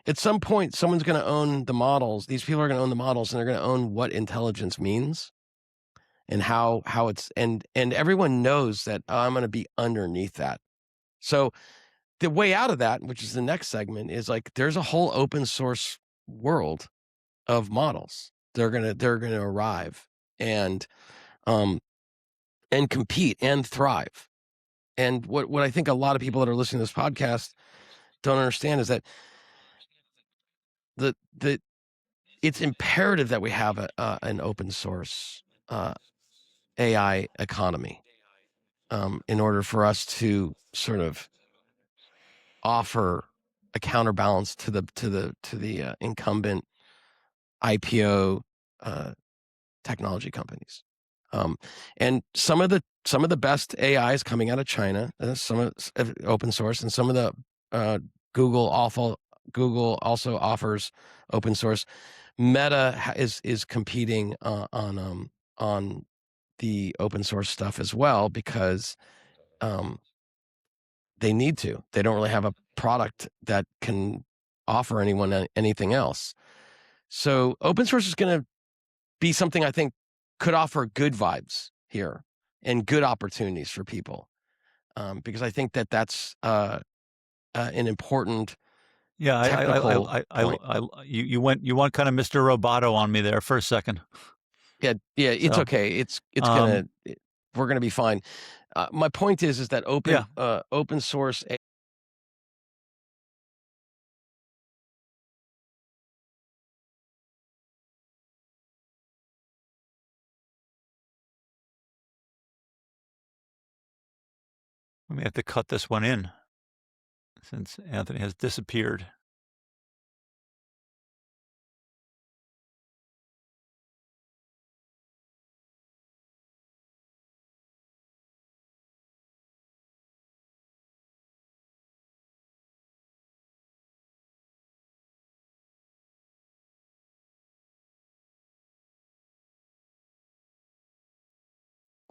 at some point, someone's going to own the models. These people are going to own the models, and they're going to own what intelligence means and how it's and everyone knows that, "Oh, I'm going to be underneath that." So the way out of that, which is the next segment, is there's a whole open source world of models. They're gonna arrive and um and compete and thrive. And what I think a lot of people that are listening to this podcast don't understand is that the it's imperative that we have an open source AI economy in order for us to sort of offer a counterbalance to the incumbent IPO technology companies. And some of the best AIs coming out of China, some of open source, and some of the Google also offers open source. Meta is competing on the open source stuff as well because um, they need to. They don't really have a product that can offer anyone anything else. So open source is going to be something I think could offer good vibes here and good opportunities for people, because I think that's an important yeah. technical point. You went kind of Mr. Roboto on me there for a second. Yeah, yeah, it's So okay. um, We're gonna be fine. My point is that yeah. open source. We may have to cut this one in since Anthony has disappeared.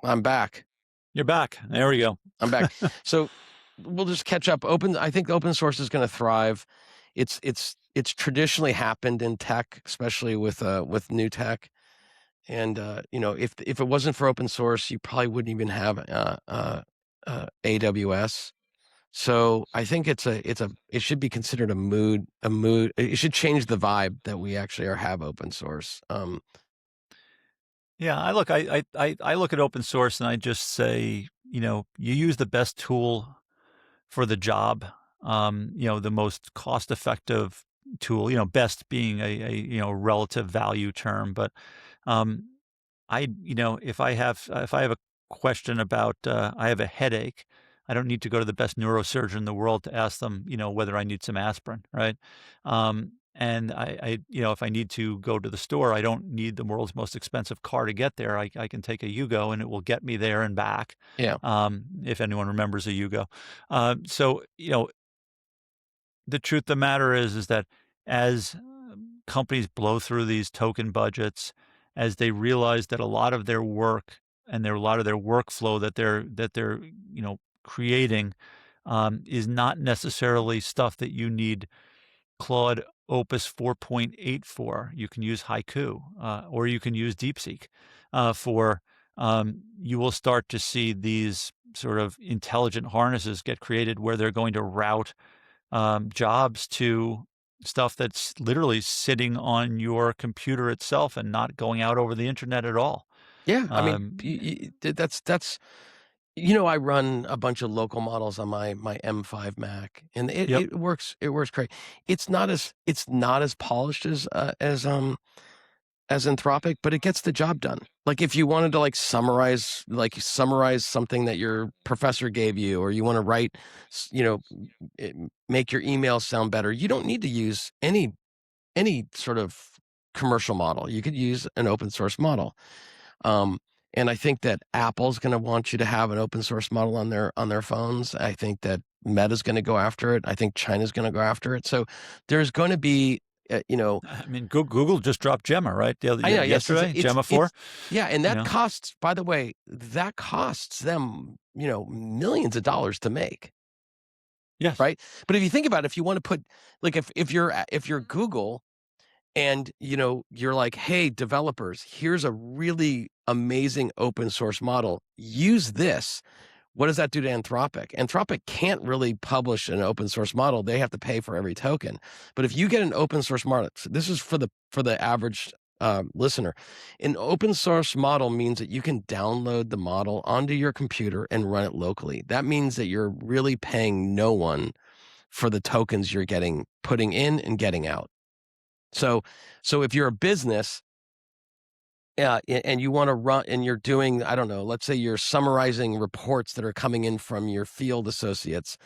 I'm back. You're back. There we go. I'm back. So we'll just catch up. I think open source is going to thrive. It's traditionally happened in tech, especially with new tech. And if it wasn't for open source, you probably wouldn't even have AWS. So I think it should be considered a mood. It should change the vibe that we actually have open source. Yeah, I look at open source and I just say, you use the best tool for the job. The most cost effective tool, best being a relative value term. But if I have a question about, I have a headache, I don't need to go to the best neurosurgeon in the world to ask them, whether I need some aspirin, right? And if I need to go to the store, I don't need the world's most expensive car to get there. I can take a Yugo and it will get me there and back. Yeah. If anyone remembers a Yugo. So, the truth of the matter is that as companies blow through these token budgets, as they realize that a lot of their work and a lot of their workflow that they're creating is not necessarily stuff that you need Claude Opus 4.8 for. You can use Haiku or you can use DeepSeek for. You will start to see these sort of intelligent harnesses get created where they're going to route jobs to stuff that's literally sitting on your computer itself and not going out over the internet at all. Yeah, I mean, that's I run a bunch of local models on my M5 Mac, and it works. It works great. It's not as polished as Anthropic, but it gets the job done. Like if you wanted to summarize something that your professor gave you, or you want to write, make your email sound better, you don't need to use any sort of commercial model. You could use an open source model. And I think that Apple's going to want you to have an open source model on their phones. I think that Meta's going to go after it. I think China's going to go after it. So there's going to be, I mean, Google just dropped Gemma, right? Yesterday, Gemma 4. Yeah, and that costs, by the way, them, millions of dollars to make. Yes. Right. But if you think about it, if you want to put, like, if you're Google, and you're like, hey, developers, here's a really amazing open source model. Use this. What does that do to Anthropic? Anthropic can't really publish an open source model. They have to pay for every token. But if you get an open source model, this is for the average listener. An open source model means that you can download the model onto your computer and run it locally. That means that you're really paying no one for the tokens you're putting in and getting out. So if you're a business, and you want to run, and you're doing, I don't know, let's say you're summarizing reports that are coming in from your field associates,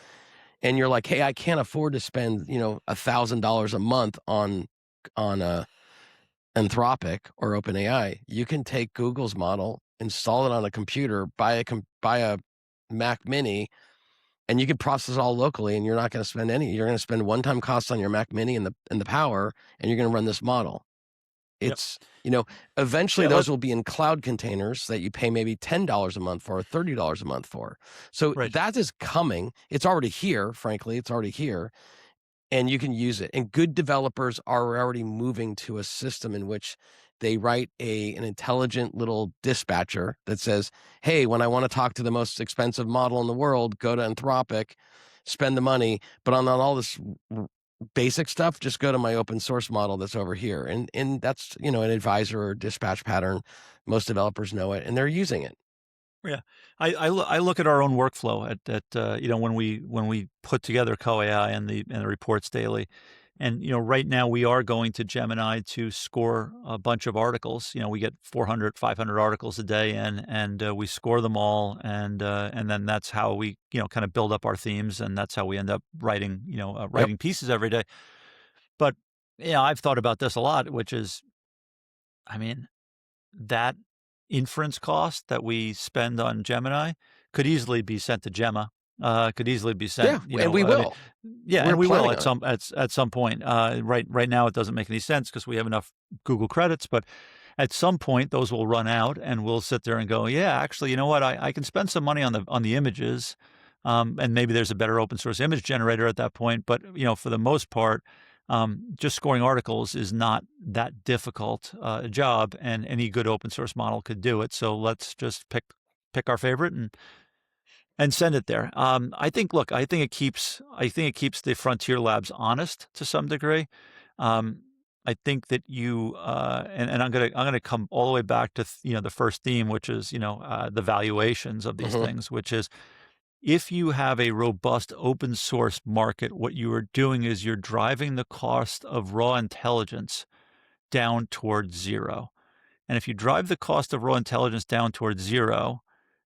and you're like, hey, I can't afford to spend, $1,000 a month on Anthropic or OpenAI. You can take Google's model, install it on a computer, buy a Mac Mini, and you can process it all locally, and you're not going to spend any. You're going to spend one-time costs on your Mac Mini and the power, and you're going to run this model. It's eventually those will be in cloud containers that you pay maybe $10 a month for, or $30 a month for. So that is coming. It's already here. Frankly, it's already here, and you can use it. And good developers are already moving to a system in which they write an intelligent little dispatcher that says, hey, when I want to talk to the most expensive model in the world, go to Anthropic, spend the money, but on all this basic stuff, just go to my open source model that's over here. And that's, an advisor or dispatch pattern. Most developers know it, and they're using it. Yeah, I look at our own workflow at when we put together Co-AI and the reports daily. And, right now we are going to Gemini to score a bunch of articles. We get 400, 500 articles a day and we score them all. And then that's how we, kind of build up our themes. And that's how we end up writing, writing pieces every day. But, I've thought about this a lot, which is, that inference cost that we spend on Gemini could easily be sent to Gemma. Could easily be sent. And we will. And we will at some point. Right now, it doesn't make any sense because we have enough Google credits. But At some point, those will run out, and we'll sit there and go, yeah, actually, you know what? I can spend some money on the images, and maybe there's a better open source image generator at that point. But for the most part, just scoring articles is not that difficult a job, and any good open source model could do it. So let's just pick our favorite and send it there. I think it keeps the frontier labs honest to some degree. I think that you and I'm gonna come all the way back to the first theme, which is the valuations of these things, which is if you have a robust open source market, what you are doing is you're driving the cost of raw intelligence down towards zero. And if you drive the cost of raw intelligence down towards zero,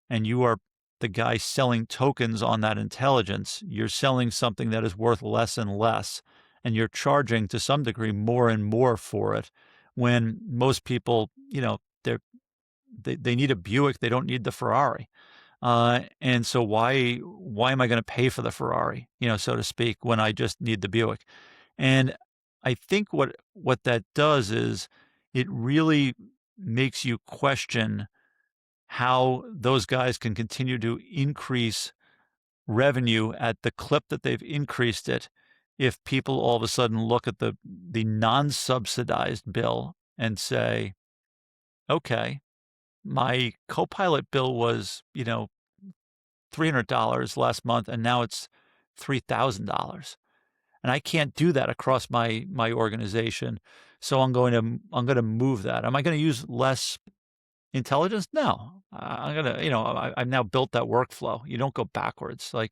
and you are the guy selling tokens on that intelligence, you're selling something that is worth less and less, and you're charging to some degree more and more for it. When most people, they need a Buick, they don't need the Ferrari. And so why am I going to pay for the Ferrari, so to speak, when I just need the Buick? And I think what that does is it really makes you question how those guys can continue to increase revenue at the clip that they've increased it if people all of a sudden look at the non-subsidized bill and say, okay, my Copilot bill was, $300 last month, and now it's $3,000. And I can't do that across my organization. So I'm going to move that. Am I going to use less intelligence? No. I'm going to, I've now built that workflow. You don't go backwards. So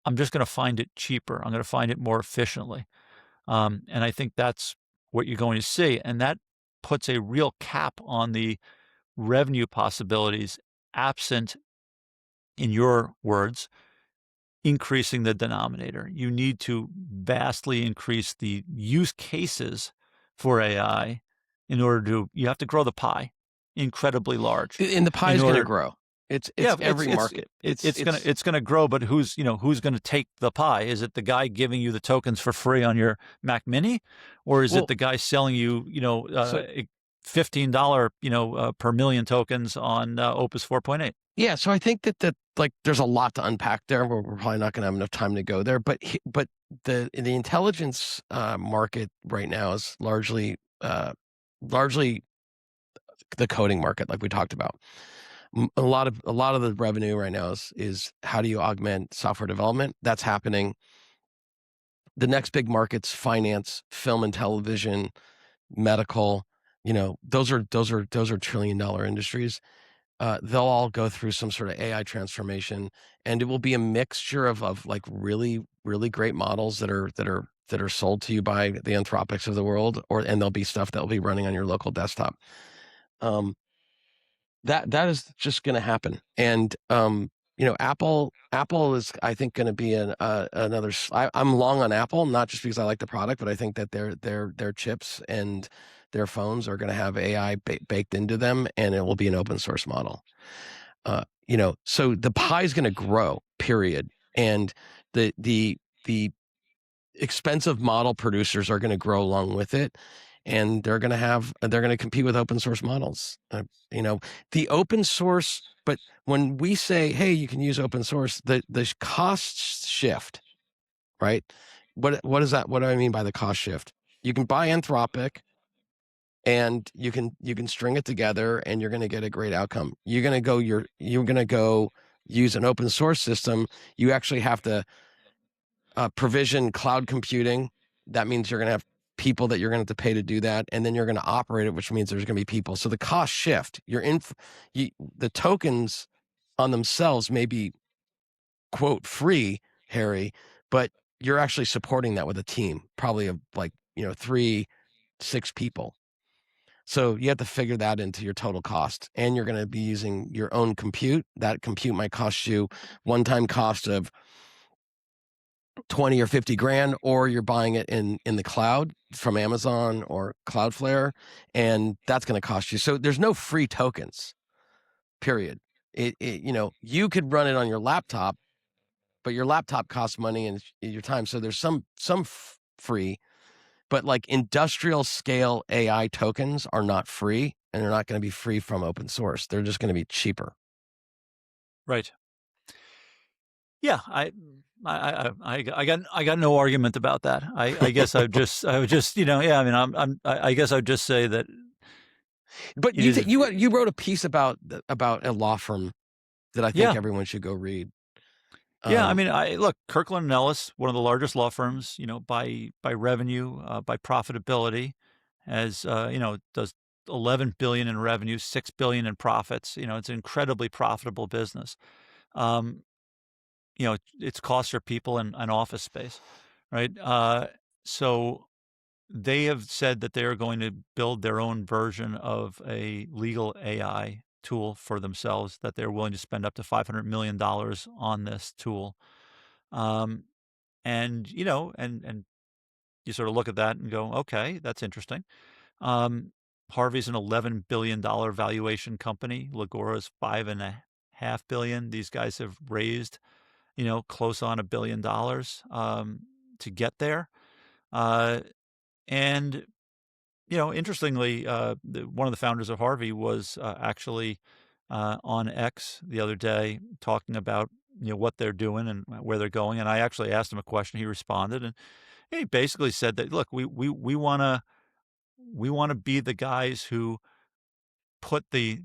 I'm just going to find it cheaper. I'm going to find it more efficiently. And I think that's what you're going to see. And that puts a real cap on the revenue possibilities absent, in your words, increasing the denominator. You need to vastly increase the use cases for AI you have to grow the pie incredibly large. And the pie is going to grow. It's every market. It's going to grow, but who's going to take the pie? Is it the guy giving you the tokens for free on your Mac Mini, or is it the guy selling you, $15, per million tokens on Opus 4.8? Yeah, so I think that there's a lot to unpack there. We're probably not going to have enough time to go there, but the intelligence market right now is largely the coding market, like we talked about. A lot of the revenue right now is how do you augment software development? That's happening. The next big markets: finance, film and television, medical. Those are $1 trillion industries. They'll all go through some sort of AI transformation, and it will be a mixture of like really, really great models that are sold to you by the Anthropics of the world, and there'll be stuff that will be running on your local desktop. That is just going to happen. And Apple is, I think, going to be another. I'm long on Apple, not just because I like the product, but I think that their chips and their phones are going to have AI baked into them, and it will be an open source model. So the pie is going to grow, period. And the expensive model producers are going to grow along with it, and they're going to compete with open source models. The open source, but when we say, hey, you can use open source, the costs shift, right? What is that? What do I mean by the cost shift? You can buy Anthropic, and you can string it together, and you're going to get a great outcome. You're going to go use an open source system. You actually have to provision cloud computing. That means you're going to have people that you're going to have to pay to do that, and then you're going to operate it, which means there's going to be people. So the costs shift. The tokens on themselves may be, quote, free, Harry, but you're actually supporting that with a team, probably of 3-6 people. So you have to figure that into your total cost, and you're going to be using your own compute. That compute might cost you one-time cost of 20 or 50 grand, or you're buying it in the cloud from Amazon or Cloudflare, and that's going to cost you. So there's no free tokens, period. You could run it on your laptop, but your laptop costs money and your time. So there's some free, But like industrial scale AI tokens are not free, and they're not going to be free from open source. They're just going to be cheaper. Right. Yeah, I got no argument about that. I guess I would just yeah. I mean, I guess I'd just say that. But you wrote a piece about a law firm that I think Yeah. everyone should go read. Yeah, I mean, look, Kirkland & Ellis, one of the largest law firms, by revenue, by profitability, has does 11 billion in revenue, 6 billion in profits. It's an incredibly profitable business. Um, its costs are people and office space, right? So they have said that they are going to build their own version of a legal AI tool for themselves, that they're willing to spend up to $500 million on this tool. And you sort of look at that and go, okay, that's interesting. Harvey's an $11 billion valuation company. Lagora's $5.5 billion. These guys have raised, close on $1 billion to get there. And interestingly, one of the founders of Harvey was actually on X the other day talking about what they're doing and where they're going. And I actually asked him a question. He responded, and he basically said that, look, we want to be the guys who put the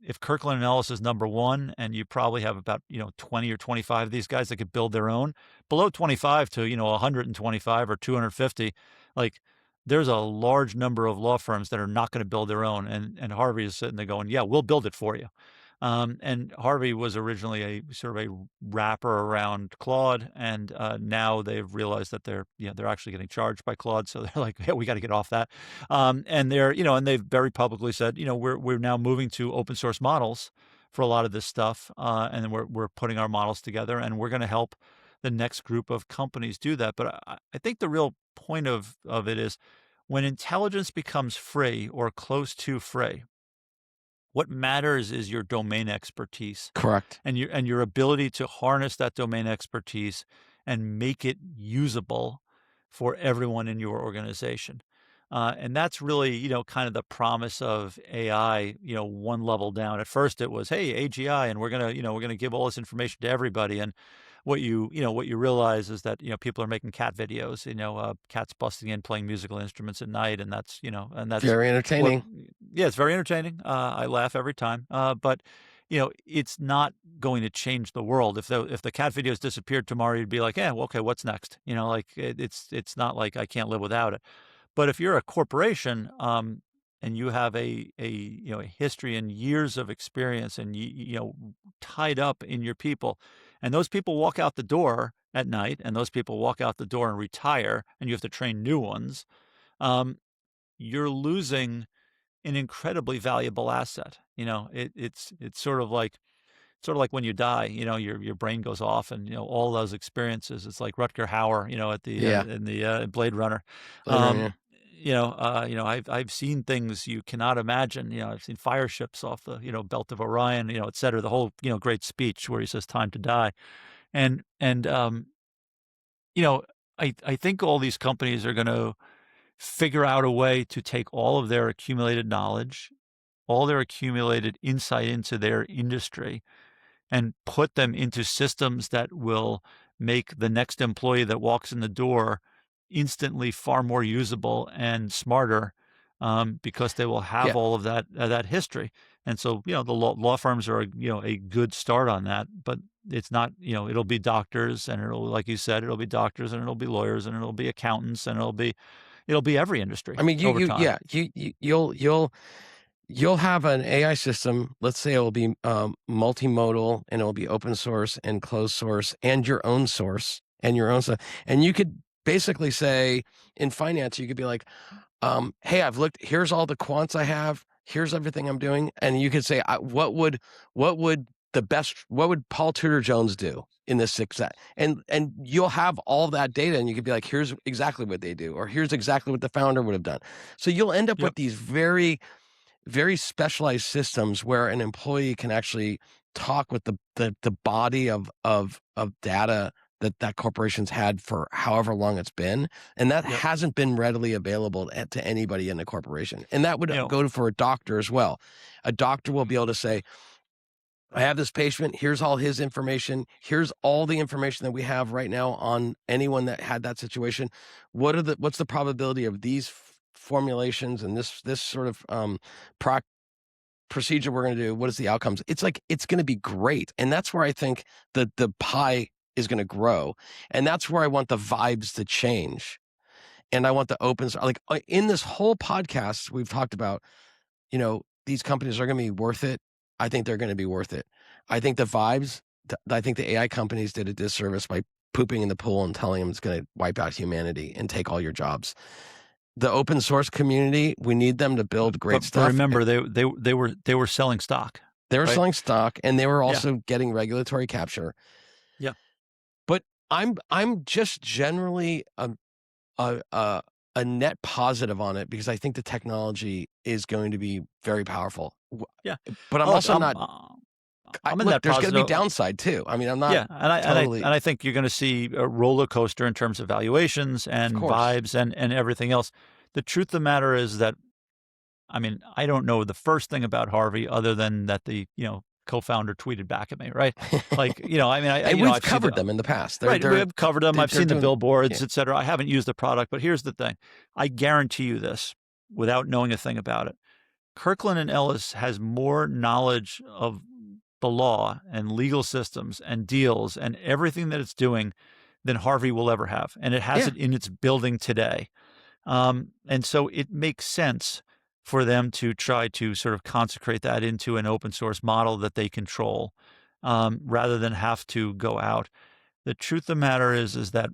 if Kirkland & Ellis is number one, and you probably have about 20 or 25 of these guys that could build their own, below 25 to 125 or 250, like there's a large number of law firms that are not going to build their own, and Harvey is sitting there going, yeah, we'll build it for you. And Harvey was originally a sort of a wrapper around Claude, and now they've realized that they're actually getting charged by Claude, so they're like, hey, we got to get off that. And they're and they've very publicly said, we're now moving to open source models for a lot of this stuff, and then we're putting our models together, and we're going to help the next group of companies do that. But I think the real point of it is, when intelligence becomes free or close to free, what matters is your domain expertise. Correct. And your ability to harness that domain expertise and make it usable for everyone in your organization. And that's really, kind of the promise of AI, one level down. At first it was, hey, AGI, and we're going to give all this information to everybody. And what you realize is that, people are making cat videos, cats busting in, playing musical instruments at night. And that's very entertaining. Yeah, it's very entertaining. I laugh every time. But it's not going to change the world. If the cat videos disappeared tomorrow, you'd be like, yeah, well, okay, what's next? Like it's not like I can't live without it. But if you're a corporation, and you have a history and years of experience, and tied up in your people, and those people walk out the door at night, and those people walk out the door and retire, and you have to train new ones, you're losing an incredibly valuable asset. It's sort of like when you die, your brain goes off, and all those experiences. It's like Rutger Hauer, at the in the Blade Runner. I've seen things you cannot imagine. I've seen fire ships off the belt of Orion, et cetera. The whole great speech where he says time to die, and I think all these companies are going to figure out a way to take all of their accumulated knowledge, all their accumulated insight into their industry, and put them into systems that will make the next employee that walks in the door instantly far more usable and smarter, because they will have all of that history. And so, the law firms are a good start on that, but it's not, it'll be doctors, and it'll, like you said, it'll be doctors, and it'll be lawyers, and it'll be accountants, and it'll be every industry. I mean, you'll have an AI system. Let's say it will be multimodal, and it will be open source and closed source, and your own source and your own stuff. And you could basically say, in finance, you could be like, hey, I've looked, here's all the quants I have, here's everything I'm doing. And you could say, what would Paul Tudor Jones do in this success? And you'll have all that data, and you could be like, here's exactly what they do, or here's exactly what the founder would have done. So you'll end up with these very, very specialized systems where an employee can actually talk with the body of data that corporation's had for however long it's been, and that Yep. hasn't been readily available to anybody in the corporation. And that would go for a doctor as well. A doctor will be able to say, I have this patient, here's all his information, here's all the information that we have right now on anyone that had that situation. What's the probability of these formulations and this sort of procedure we're going to do? What is the outcomes? It's like, it's going to be great. And that's where I think the pie is going to grow. And that's where I want the vibes to change. And I want the open, like in this whole podcast, we've talked about, these companies are going to be worth it. I think they're going to be worth it. I think the vibes, I think the AI companies did a disservice by pooping in the pool and telling them it's going to wipe out humanity and take all your jobs. The open source community, we need them to build great stuff. But remember, they were selling stock. They were selling stock, and they were also getting regulatory capture. Yeah. But I'm just generally a net positive on it, because I think the technology is going to be very powerful. Yeah. But I'm also not. I'm in that there's positive. going to be downside too. I mean, I'm not. Yeah, and I think you're going to see a roller coaster in terms of valuations and vibes and everything else. The truth of the matter is that, I mean, I don't know the first thing about Harvey other than that the co-founder tweeted back at me, right? Like, I mean, we've covered them in the past. We've covered them. I've seen the billboards, et cetera. I haven't used the product, but here's the thing: I guarantee you this, without knowing a thing about it, Kirkland and Ellis has more knowledge of the law and legal systems and deals and everything that it's doing than Harvey will ever have. And it has it in its building today. And so it makes sense for them to try to sort of consecrate that into an open source model that they control, rather than have to go out. The truth of the matter is that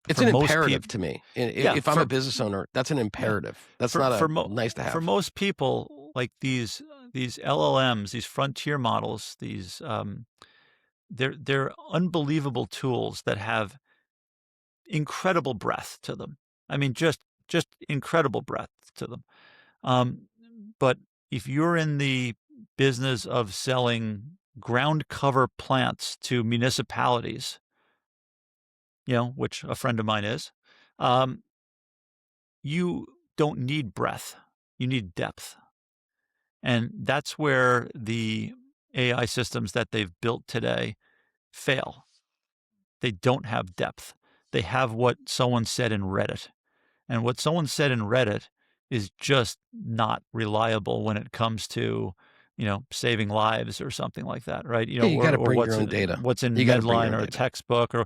it's an imperative to me. If I'm a business owner, that's an imperative. That's not nice to have. For most people, like these LLMs, these frontier models, these they're unbelievable tools that have incredible breadth to them. I mean, just incredible breadth to them. But if you're in the business of selling ground cover plants to municipalities, which a friend of mine is, you don't need breadth. You need depth. And that's where the AI systems that they've built today fail. They don't have depth. They have what someone said in Reddit. And what someone said in Reddit is just not reliable when it comes to, saving lives or something like that, right? You got to bring your own data. What's in Medline or a textbook or,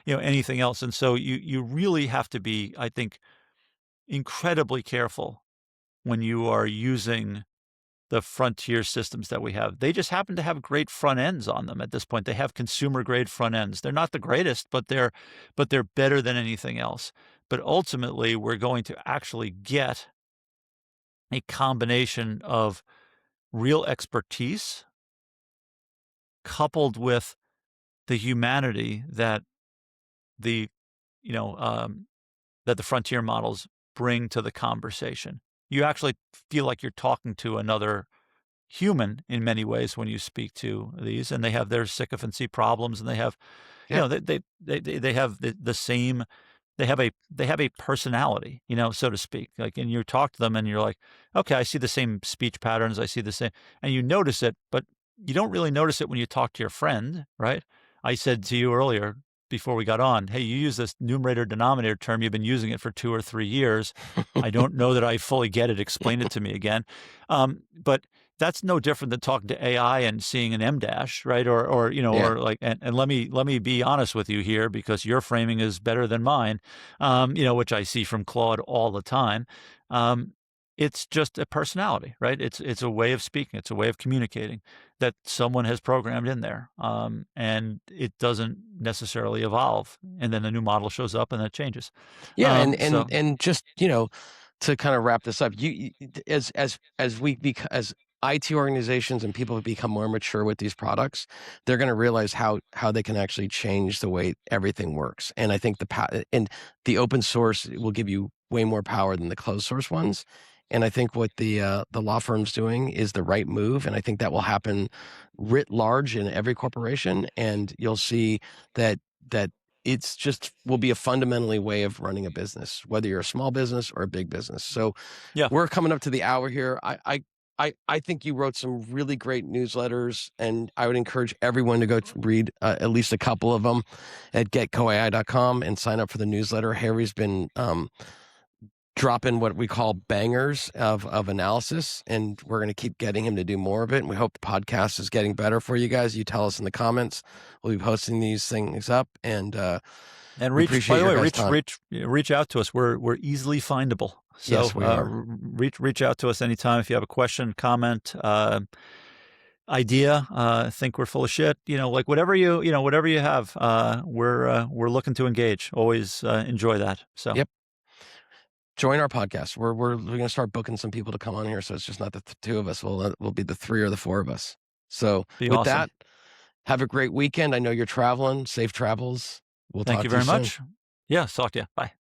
anything else. And so you really have to be, I think, incredibly careful when you are using the frontier systems that we have. They just happen to have great front ends on them at this point. They have consumer grade front ends. They're not the greatest, but they're better than anything else. But ultimately, we're going to actually get a combination of real expertise coupled with the humanity that the frontier models bring to the conversation. You actually feel like you're talking to another human in many ways when you speak to these, and they have their sycophancy problems, and they have, they have the same, they have a personality, so to speak. Like, and you talk to them, and you're like, okay, I see the same speech patterns, I see the same, and you notice it, but you don't really notice it when you talk to your friend, right? I said to you earlier, before we got on, hey, you use this numerator denominator term. You've been using it for 2 or 3 years. I don't know that I fully get it. Explain it to me again. But that's no different than talking to AI and seeing an M dash, right? Or like, and let me be honest with you here, because your framing is better than mine, which I see from Claude all the time. It's just a personality, right? It's a way of speaking. It's a way of communicating that someone has programmed in there, and it doesn't necessarily evolve. And then a new model shows up, and that changes. Yeah, and just to kind of wrap this up, as IT organizations and people become more mature with these products, they're going to realize how they can actually change the way everything works. And I think the open source will give you way more power than the closed source ones. And I think what the law firm's doing is the right move. And I think that will happen writ large in every corporation. And you'll see that that it's just will be a fundamentally way of running a business, whether you're a small business or a big business. So Yeah. we're coming up to the hour here. I think you wrote some really great newsletters, and I would encourage everyone to go read at least a couple of them at getcoai.com and sign up for the newsletter. Harry's been dropping what we call bangers of analysis, and we're going to keep getting him to do more of it. And we hope the podcast is getting better for you guys. You tell us in the comments. We'll be posting these things up, and reach, by the way, reach out to us. We're easily findable. So yes, we are. Reach out to us anytime if you have a question, comment, idea. Think we're full of shit. Like whatever you have. We're looking to engage. Always enjoy that. So yep. Join our podcast. We're going to start booking some people to come on here, so it's just not the two of us. We'll be the 3 or the 4 of us. So with that, have a great weekend. I know you're traveling. Safe travels. We'll talk to you soon. Thank you very much. Yeah, talk to you. Bye.